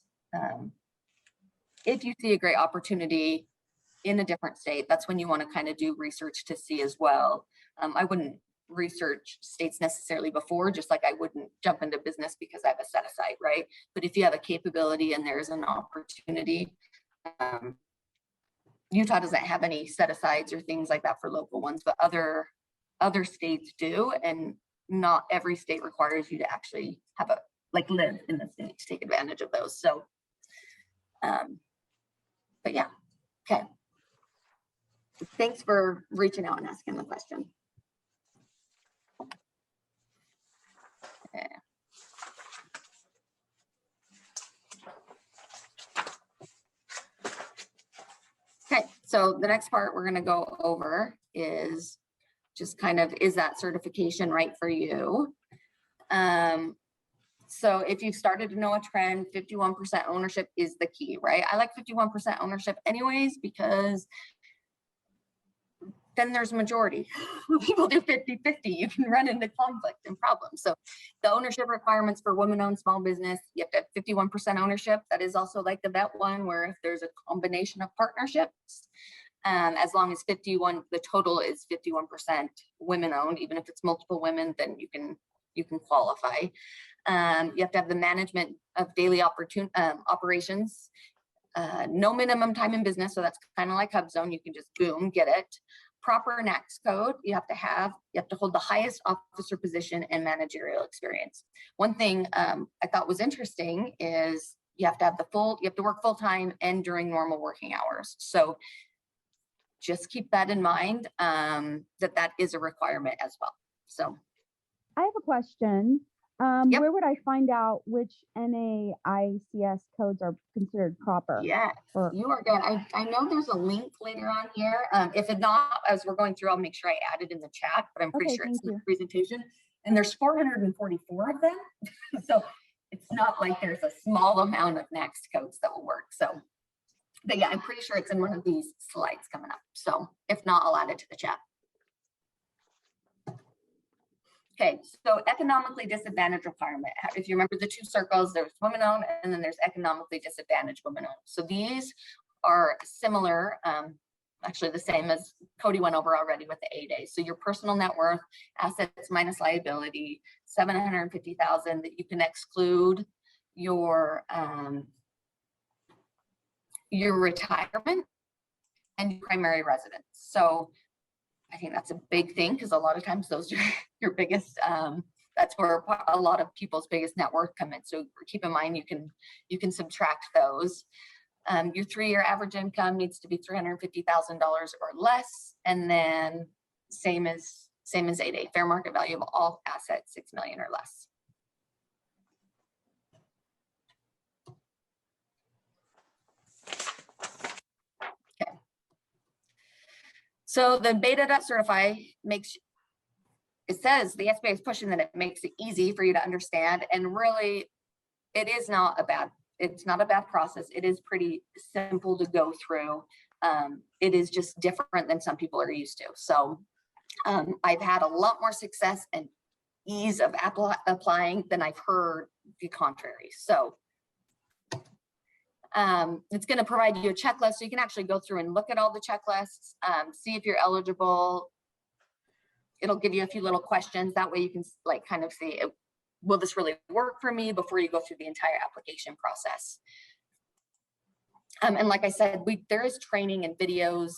if you see a great opportunity in a different state, that's when you want to kind of do research to see as well. I wouldn't research states necessarily before, just like I wouldn't jump into business because I have a set aside, right? But if you have a capability and there's an opportunity, Utah doesn't have any set asides or things like that for local ones, but other states do, and not every state requires you to actually have live in the state to take advantage of those. So But yeah, okay. Thanks for reaching out and asking the question. Okay. Okay, so the next part we're going to go over is just kind of, is that certification right for you? So if you've started to know a trend, 51% ownership is the key, right? I like 51% ownership anyways, because then there's majority. When people do 50-50, you can run into conflict and problems. So the ownership requirements for women-owned small business, you have to have 51% ownership. That is also like the vet one, where if there's a combination of partnerships, as long as the total is 51% women-owned, even if it's multiple women, then you can qualify. You have to have the management of daily operations, no minimum time in business. So that's kind of like HUBZone. You can just boom, get it. Proper NACS code. You have to hold the highest officer position and managerial experience. One thing I thought was interesting is you have to work full time and during normal working hours. So just keep that in mind, that is a requirement as well. So I have a question. Yep. Where would I find out which NAICS codes are considered proper? Yeah, you are good. I know there's a link later on here. If it's not, as we're going through, I'll make sure I add it in the chat, but I'm pretty sure it's in the presentation. And there's 444 of them. So it's not like there's a small amount of NACS codes that will work. So, but yeah, I'm pretty sure it's in one of these slides coming up. So if not, I'll add it to the chat. Okay, so economically disadvantaged requirement. If you remember the two circles, there's women-owned and then there's economically disadvantaged women-owned. So these are similar, actually the same as Cody went over already with the 8 days. So your personal net worth, assets minus liability, 750,000, that you can exclude your retirement and your primary residence. So I think that's a big thing, because a lot of times those are your biggest, that's where a lot of people's biggest net worth come in. So keep in mind, you can subtract those. Your 3-year average income needs to be $350,000 or less. And then same as 8A, fair market value of all assets, 6 million or less. So the beta.certify it says the SBA is pushing that it makes it easy for you to understand, and really it's not a bad process. It is pretty simple to go through. It is just different than some people are used to. So I've had a lot more success and ease of applying than I've heard the contrary. So it's going to provide you a checklist, so you can actually go through and look at all the checklists, see if you're eligible. It'll give you a few little questions. That way you can kind of see, will this really work for me, before you go through the entire application process. And like I said, there is training and videos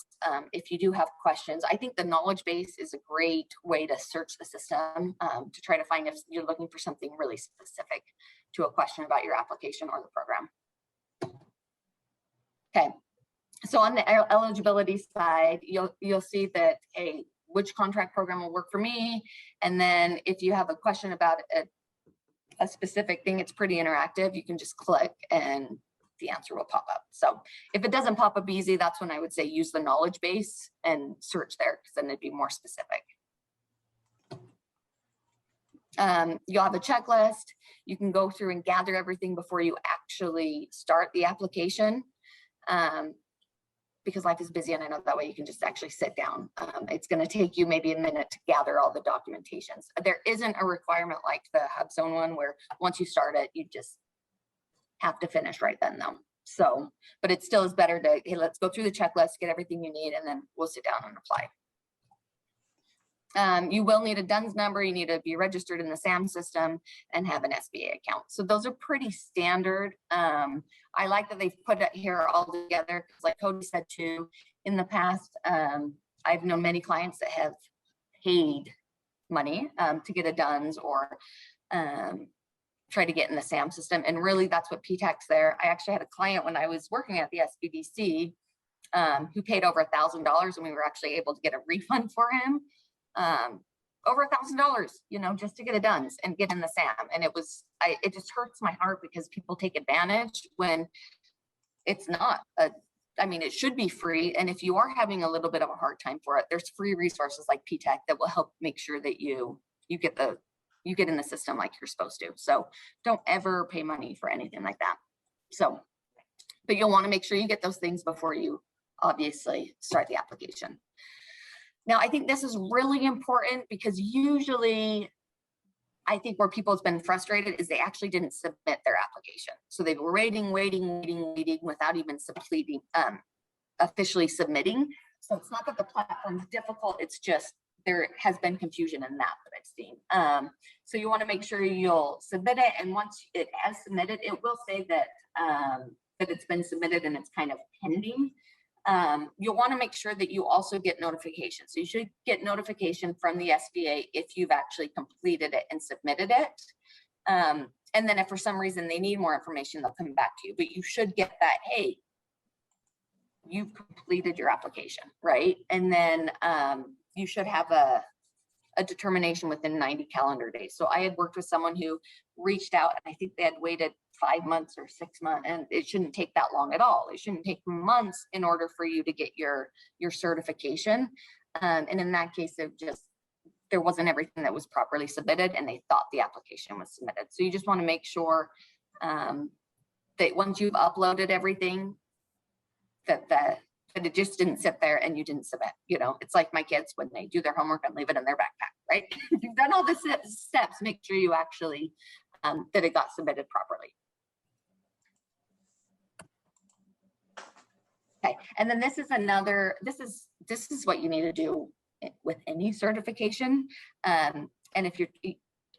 if you do have questions. I think the knowledge base is a great way to search the system to try to find if you're looking for something really specific to a question about your application or the program. Okay, so on the eligibility side, you'll see that, hey, which contract program will work for me? And then if you have a question about a specific thing, it's pretty interactive. You can just click and the answer will pop up. So if it doesn't pop up easy, that's when I would say use the knowledge base and search there, because then it'd be more specific. You'll have a checklist. You can go through and gather everything before you actually start the application. Because life is busy, and I know that way you can just actually sit down. It's going to take you maybe a minute to gather all the documentations. There isn't a requirement like the HUBZone one, where once you start it, you just have to finish right then though. So, but it still is better to, hey, let's go through the checklist, get everything you need, and then we'll sit down and apply. You will need a DUNS number. You need to be registered in the SAM system and have an SBA account. So those are pretty standard. I like that they've put it here all together, because like Cody said too, in the past, I've known many clients that have paid money to get a DUNS or try to get in the SAM system. And really that's what PTAC's there. I actually had a client when I was working at the SBDC who paid over $1,000, and we were actually able to get a refund for him. Over $1,000, you know, just to get it done and get in the SAM. And it was, it just hurts my heart because people take advantage when it's not I mean, it should be free. And if you are having a little bit of a hard time for it, there's free resources like PTAC that will help make sure that you get in the system like you're supposed to. So don't ever pay money for anything like that. So, but you'll want to make sure you get those things before you obviously start the application. Now, I think this is really important because usually I think where people have been frustrated is they actually didn't submit their application. So they were waiting without even officially submitting. So it's not that the platform's difficult, it's just there has been confusion in that I've seen. So you want to make sure you'll submit it. And once it has submitted, it will say that, that it's been submitted and it's kind of pending. You'll want to make sure that you also get notification. So you should get notification from the SBA if you've actually completed it and submitted it. And then if for some reason they need more information, they'll come back to you, but you should get that, hey, you've completed your application, right? And then you should have a determination within 90 calendar days. So I had worked with someone who reached out, and I think they had waited 5 months or 6 months, and it shouldn't take that long at all. It shouldn't take months in order for you to get your certification. And in that case, there wasn't everything that was properly submitted, and they thought the application was submitted. So you just want to make sure that once you've uploaded everything, that it just didn't sit there and you didn't submit. You know, it's like my kids when they do their homework and leave it in their backpack, right? If you've done all the steps, make sure you actually that it got submitted properly. Okay, and then this is what you need to do with any certification. And if you're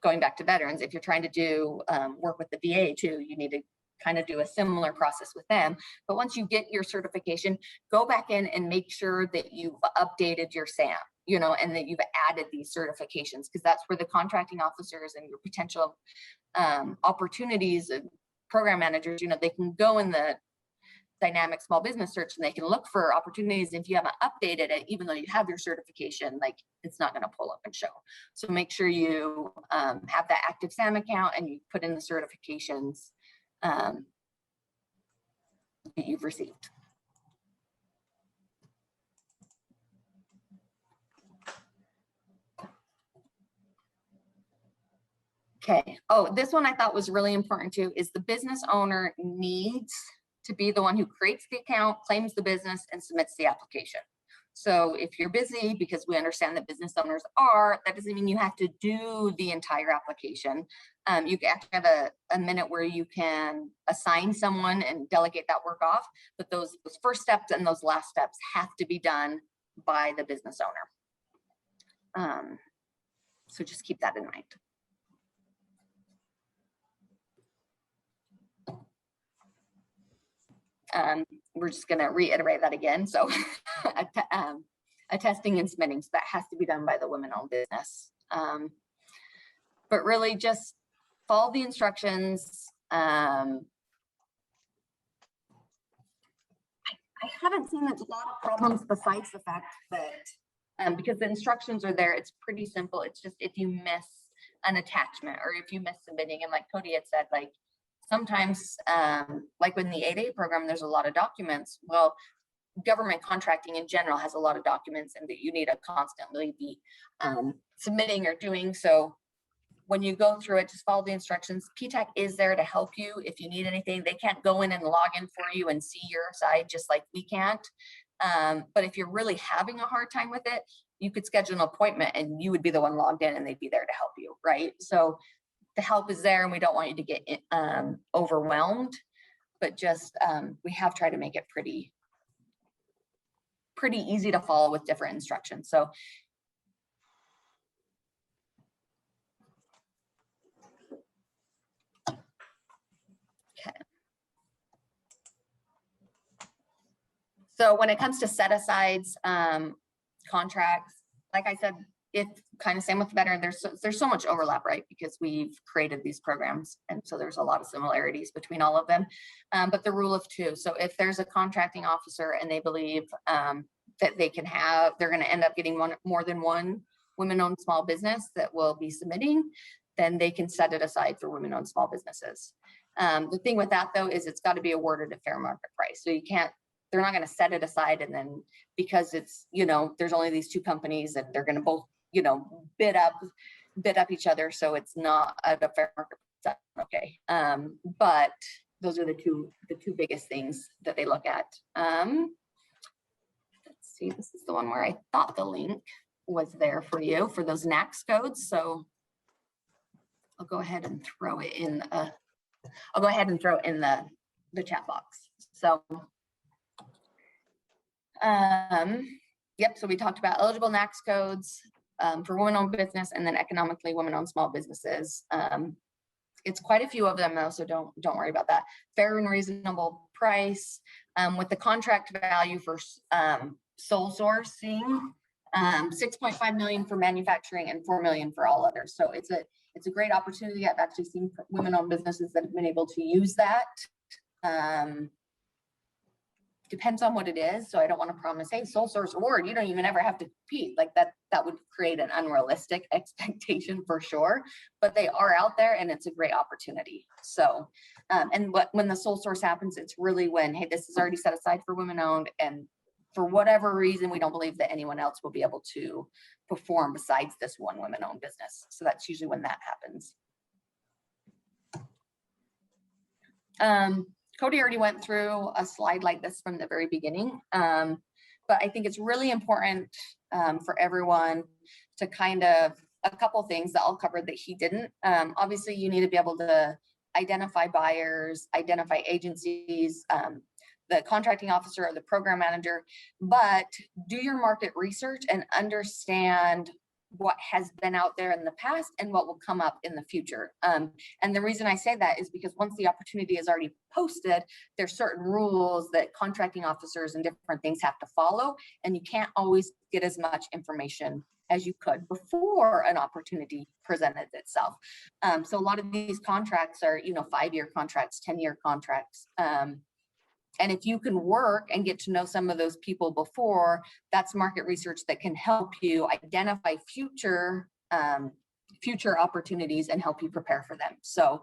going back to veterans, if you're trying to do work with the VA too, you need to kind of do a similar process with them. But once you get your certification, go back in and make sure that you've updated your SAM, you know, and that you've added these certifications, because that's where the contracting officers and your potential opportunities and program managers, you know, they can go in the dynamic small business search and they can look for opportunities. If you haven't updated it, even though you have your certification, like it's not going to pull up and show. So make sure you have that active SAM account and you put in the certifications that you've received. Okay. Oh, this one I thought was really important too, is the business owner needs to be the one who creates the account, claims the business, and submits the application. So if you're busy, because we understand that business owners are, that doesn't mean you have to do the entire application. You actually have a minute where you can assign someone and delegate that work off, but those first steps and those last steps have to be done by the business owner. So just keep that in mind. We're just going to reiterate that again. So attesting and submitting, so that has to be done by the women-owned business. But really just follow the instructions. I haven't seen a lot of problems besides the fact that because the instructions are there, it's pretty simple. It's just if you miss an attachment or if you miss submitting, and like Cody had said, like sometimes like in the 8A program, there's a lot of documents. Well, government contracting in general has a lot of documents and that you need to constantly be submitting or doing. So when you go through it, just follow the instructions. PTAC is there to help you if you need anything. They can't go in and log in for you and see your side just like we can't. But if you're really having a hard time with it, you could schedule an appointment and you would be the one logged in and they'd be there to help you, right? So the help is there and we don't want you to get overwhelmed, but just we have tried to make it pretty easy to follow with different instructions. So okay. So when it comes to set asides, contracts, like I said, it's kind of same with veteran. There's so much overlap, right? Because we've created these programs, and so there's a lot of similarities between all of them. But the rule of two. So if there's a contracting officer and they believe that they're going to end up getting more than one women-owned small business that will be submitting, then they can set it aside for women-owned small businesses. The thing with that though is it's got to be awarded a fair market price. So they're not going to set it aside and then because it's, there's only these two companies and they're going to both, bid up each other. So it's not at a fair market price. Okay. But those are the two biggest things that they look at. Let's see, this is the one where I thought the link was there for you for those NAICS codes. So I'll go ahead and throw it in. I'll go ahead and throw it in the chat box. So, yep. So we talked about eligible NAICS codes for women-owned business, and then economically women-owned small businesses. It's quite a few of them though, so don't worry about that. Fair and reasonable price with the contract value for sole sourcing, 6.5 million for manufacturing and 4 million for all others. So it's a great opportunity. I've actually seen women-owned businesses that have been able to use that. Depends on what it is. So I don't want to promise, hey, sole source award, you don't even ever have to compete. Like that would create an unrealistic expectation for sure, but they are out there and it's a great opportunity. So, when the sole source happens, it's really when, hey, this is already set aside for women-owned, and for whatever reason, we don't believe that anyone else will be able to perform besides this one women-owned business. So that's usually when that happens. Cody already went through a slide like this from the very beginning, but I think it's really important for everyone to a couple things that I'll cover that he didn't. Obviously, you need to be able to identify buyers, identify agencies, the contracting officer or the program manager, but do your market research and understand what has been out there in the past and what will come up in the future. And the reason I say that is because once the opportunity is already posted, there's certain rules that contracting officers and different things have to follow, and you can't always get as much information as you could before an opportunity presented itself. So a lot of these contracts are, 5-year contracts, 10-year contracts. And if you can work and get to know some of those people before, that's market research that can help you identify future opportunities and help you prepare for them. So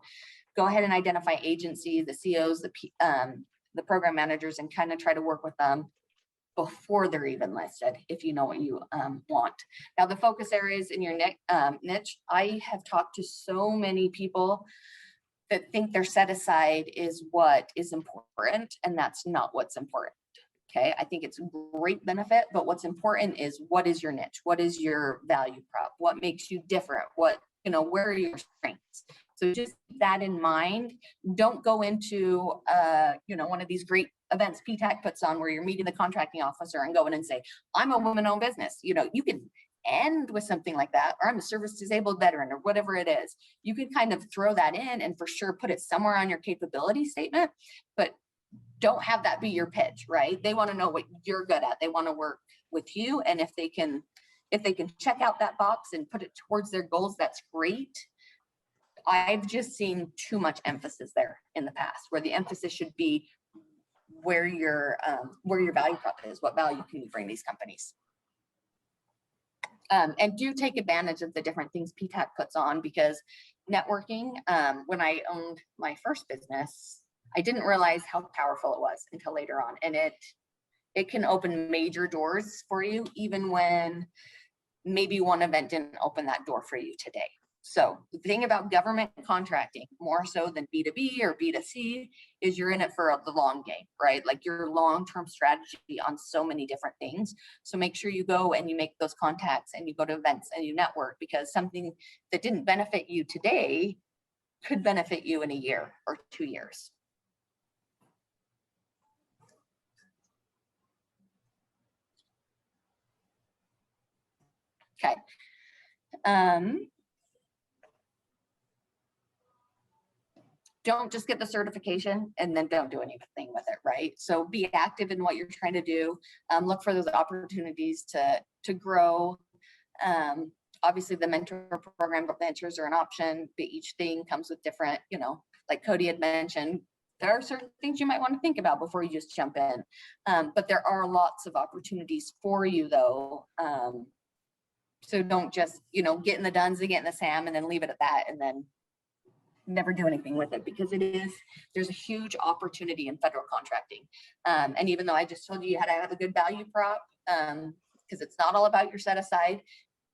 go ahead and identify agencies, the COs, the program managers, and kind of try to work with them before they're even listed, if you know what you want. Now, the focus areas in your niche, I have talked to so many people that think their set aside is what is important, and that's not what's important. Okay, I think it's a great benefit, but what's important is what is your niche? What is your value prop? What makes you different? Where are your strengths? So just keep that in mind. Don't go into, one of these great events PTAC puts on where you're meeting the contracting officer and go in and say, I'm a woman-owned business. You can end with something like that, or I'm a service disabled veteran, or whatever it is. You can kind of throw that in and for sure put it somewhere on your capability statement, but don't have that be your pitch, right? They want to know what you're good at. They want to work with you. And if they can check out that box and put it towards their goals, that's great. I've just seen too much emphasis there in the past, where the emphasis should be where your value prop is. What value can you bring these companies? And do take advantage of the different things PTAC puts on, because networking, when I owned my first business, I didn't realize how powerful it was until later on. And it can open major doors for you, even when maybe one event didn't open that door for you today. So the thing about government contracting, more so than B2B or B2C, is you're in it for the long game, right? Like your long-term strategy on so many different things. So make sure you go and you make those contacts and you go to events and you network, because something that didn't benefit you today could benefit you in a year or 2 years. Okay. Don't just get the certification and then don't do anything with it, right? So be active in what you're trying to do. Look for those opportunities to grow. Obviously the mentor program ventures are an option, but each thing comes with different, like Cody had mentioned, there are certain things you might want to think about before you just jump in. But there are lots of opportunities for you though. So don't just, get in the DUNS and get in the SAM and then leave it at that and then never do anything with it, because there's a huge opportunity in federal contracting. And even though I just told you had to have a good value prop, because it's not all about your set aside,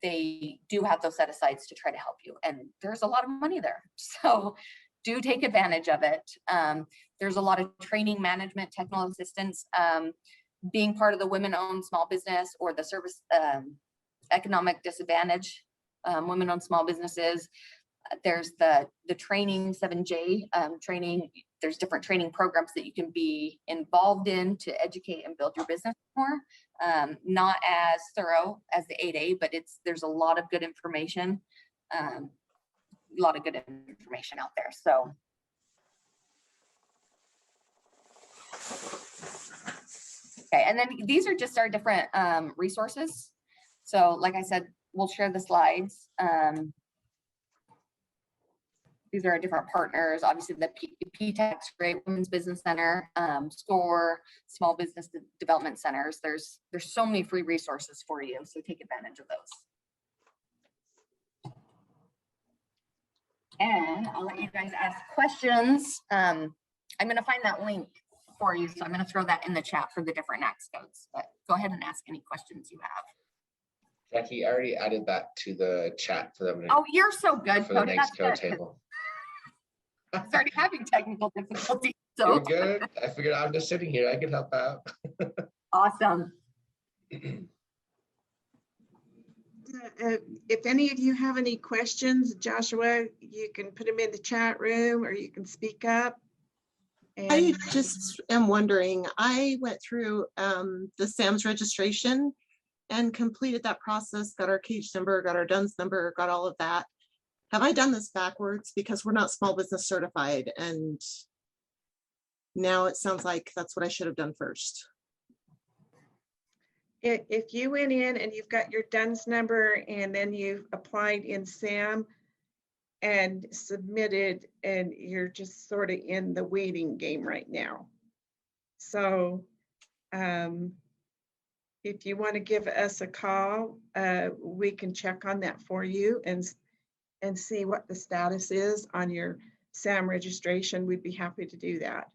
they do have those set asides to try to help you. And there's a lot of money there. So do take advantage of it. There's a lot of training, management, technical assistance, being part of the women-owned small business or the service economic disadvantage, women-owned small businesses. There's the training 7J training. There's different training programs that you can be involved in to educate and build your business more. Not as thorough as the 8A, but there's a lot of good information. A lot of good information out there. So okay, and then these are just our different resources. So like I said, we'll share the slides. These are our different partners. Obviously the PTAC, great Women's Business Center, SCORE, Small Business Development Centers. There's so many free resources for you. So take advantage of those. And I'll let you guys ask questions. I'm going to find that link for you. So I'm going to throw that in the chat for the different NAICS codes, but go ahead and ask any questions you have. Jackie, I already added that to the chat for them. Oh, you're so good. For the next code table. I was already having technical difficulties. So You're good. I figured I'm just sitting here. I can help out. Awesome. If any of you have any questions, Joshua, you can put them in the chat room or you can speak up. I just am wondering, I went through the SAM's registration and completed that process, got our cage number, got our DUNS number, got all of that. Have I done this backwards? Because we're not small business certified, and now it sounds like that's what I should have done first. If you went in and you've got your DUNS number and then you've applied in SAM and submitted, and you're just sort of in the waiting game right now. So if you want to give us a call, we can check on that for you and see what the status is on your SAM registration. We'd be happy to do that.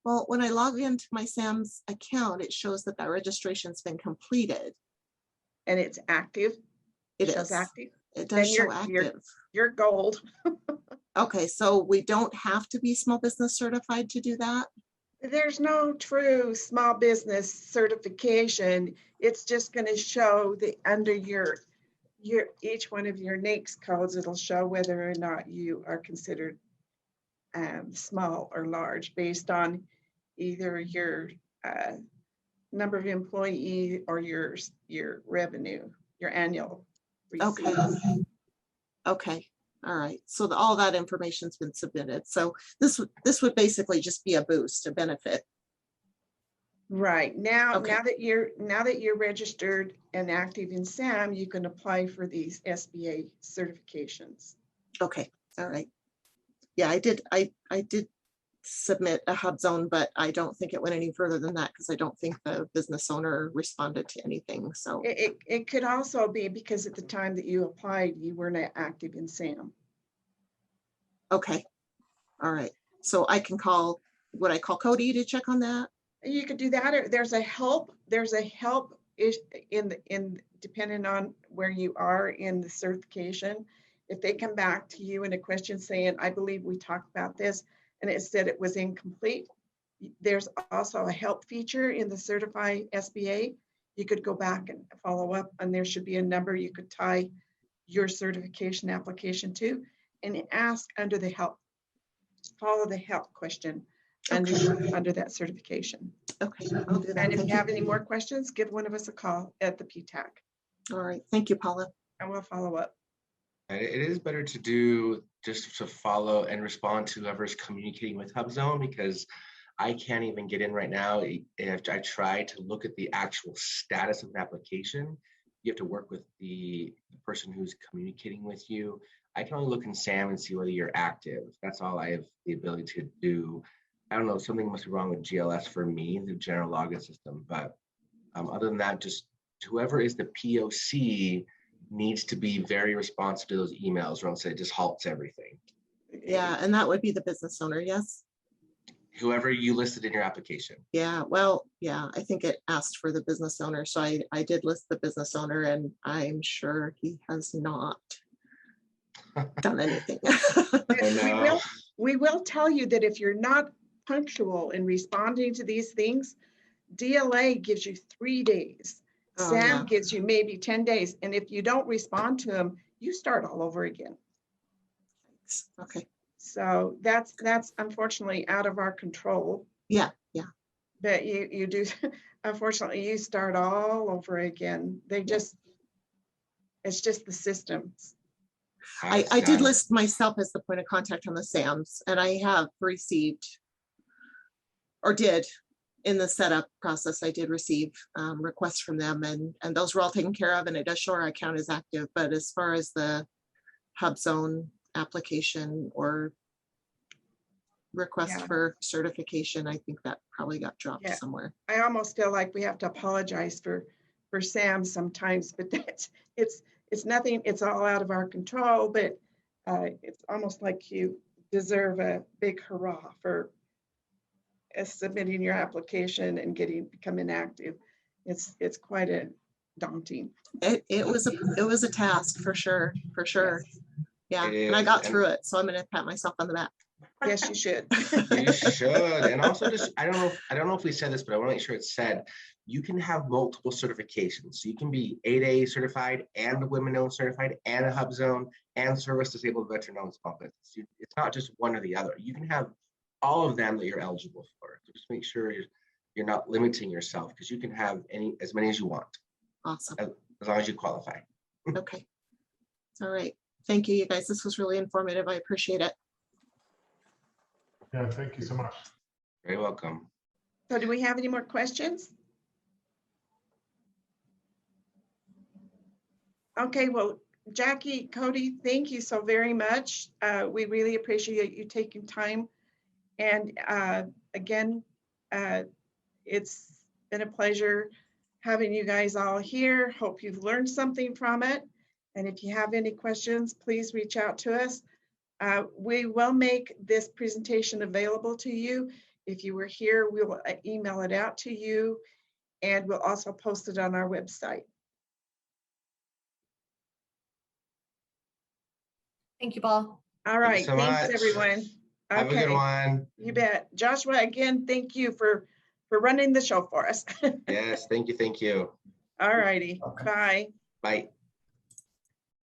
Well, when I log into my SAM's account, it shows that that registration's been completed. And it's active? It shows is. active? It does show active. You're gold. Okay, so we don't have to be small business certified to do that? There's no true small business certification. It's just going to show under your each one of your NAICS codes, it'll show whether or not you are considered small or large based on either your number of employees or your revenue, your annual receipts. Okay. Okay. All right. So all that information's been submitted. So this would basically just be a boost, a benefit. Right. Now, Okay. now that you're registered and active in SAM, you can apply for these SBA certifications. Okay. All right. Yeah, I did submit a HUBZone, but I don't think it went any further than that because I don't think the business owner responded to anything. So it could also be because at the time that you applied, you weren't active in SAM. okay. All right. So I can call, would I call Cody to check on that? You could do that, or there's a help in depending on where you are in the certification. If they come back to you in a question saying, I believe we talked about this and it said it was incomplete, there's also a help feature in the Certify SBA. You could go back and follow up, and there should be a number you could tie your certification application to and ask under the help. Follow the help question under that certification. Okay, I'll do that. And if Thank you have any more questions, give one of us a call at the PTAC All right. Thank you, Paula. and we'll follow up. And it is better to do just to follow and respond to whoever's communicating with HUBZone, because I can't even get in right now. If I try to look at the actual status of an application, you have to work with the person who's communicating with you. I can only look in SAM and see whether you're active. That's all I have the ability to do. I don't know, something must be wrong with GLS for me, the general login system. But other than that, just whoever is the POC needs to be very responsive to those emails, or else it just halts everything. Yeah, and that would be the business owner, yes? Whoever you listed in your application. Yeah, well, yeah, I think it asked for the business owner. So I did list the business owner, and I'm sure he has not done anything. We will tell you that if you're not punctual in responding to these things, DLA gives you 3 days. Oh, SAM yeah. gives you maybe 10 days. And if you don't respond to them, you start all over again. Okay, So that's unfortunately out of our control. yeah. But you do, unfortunately, you start all over again. It's just the systems. I did list myself as the point of contact on the SAMs, and I have received, or did, in the setup process, I did receive requests from them, and those were all taken care of, and it does show our account is active. But as far as the HUBZone application or request Yeah. for certification, I think that probably got dropped Yeah. somewhere. I almost feel like we have to apologize for Sam sometimes, but it's nothing, it's all out of our control, but it's almost like you deserve a big hurrah for submitting your application and becoming active. It's quite a daunting. It was a task for sure. Yeah, It and I is, got and- through it, so I'm gonna pat myself on the back. Yes, you should. You should. And also just, I don't know if we said this, but I want to make sure it's said. You can have multiple certifications. So you can be 8A certified and women-owned certified and a HUBZone and service disabled veteran-owned small business. It's not just one or the other. You can have all of them that you're eligible for. So just make sure you're not limiting yourself, because you can have as many as you want, Awesome. as long as you qualify. Okay. All right. Thank you, you guys. This was really informative. I appreciate it. Yeah, thank you so much. Very welcome. So do we have any more questions? Okay, well, Jackie, Cody, thank you so very much. We really appreciate you taking time. And again, it's been a pleasure having you guys all here. Hope you've learned something from it. And if you have any questions, please reach out to us. We will make this presentation available to you. If you were here, we will email it out to you, and we'll also post it on our website. Thank you, Paul. All right, so thanks much. everyone. Have a good one. You bet. Joshua, again, thank you for running the show for us. Yes, thank you. All righty, bye. Bye.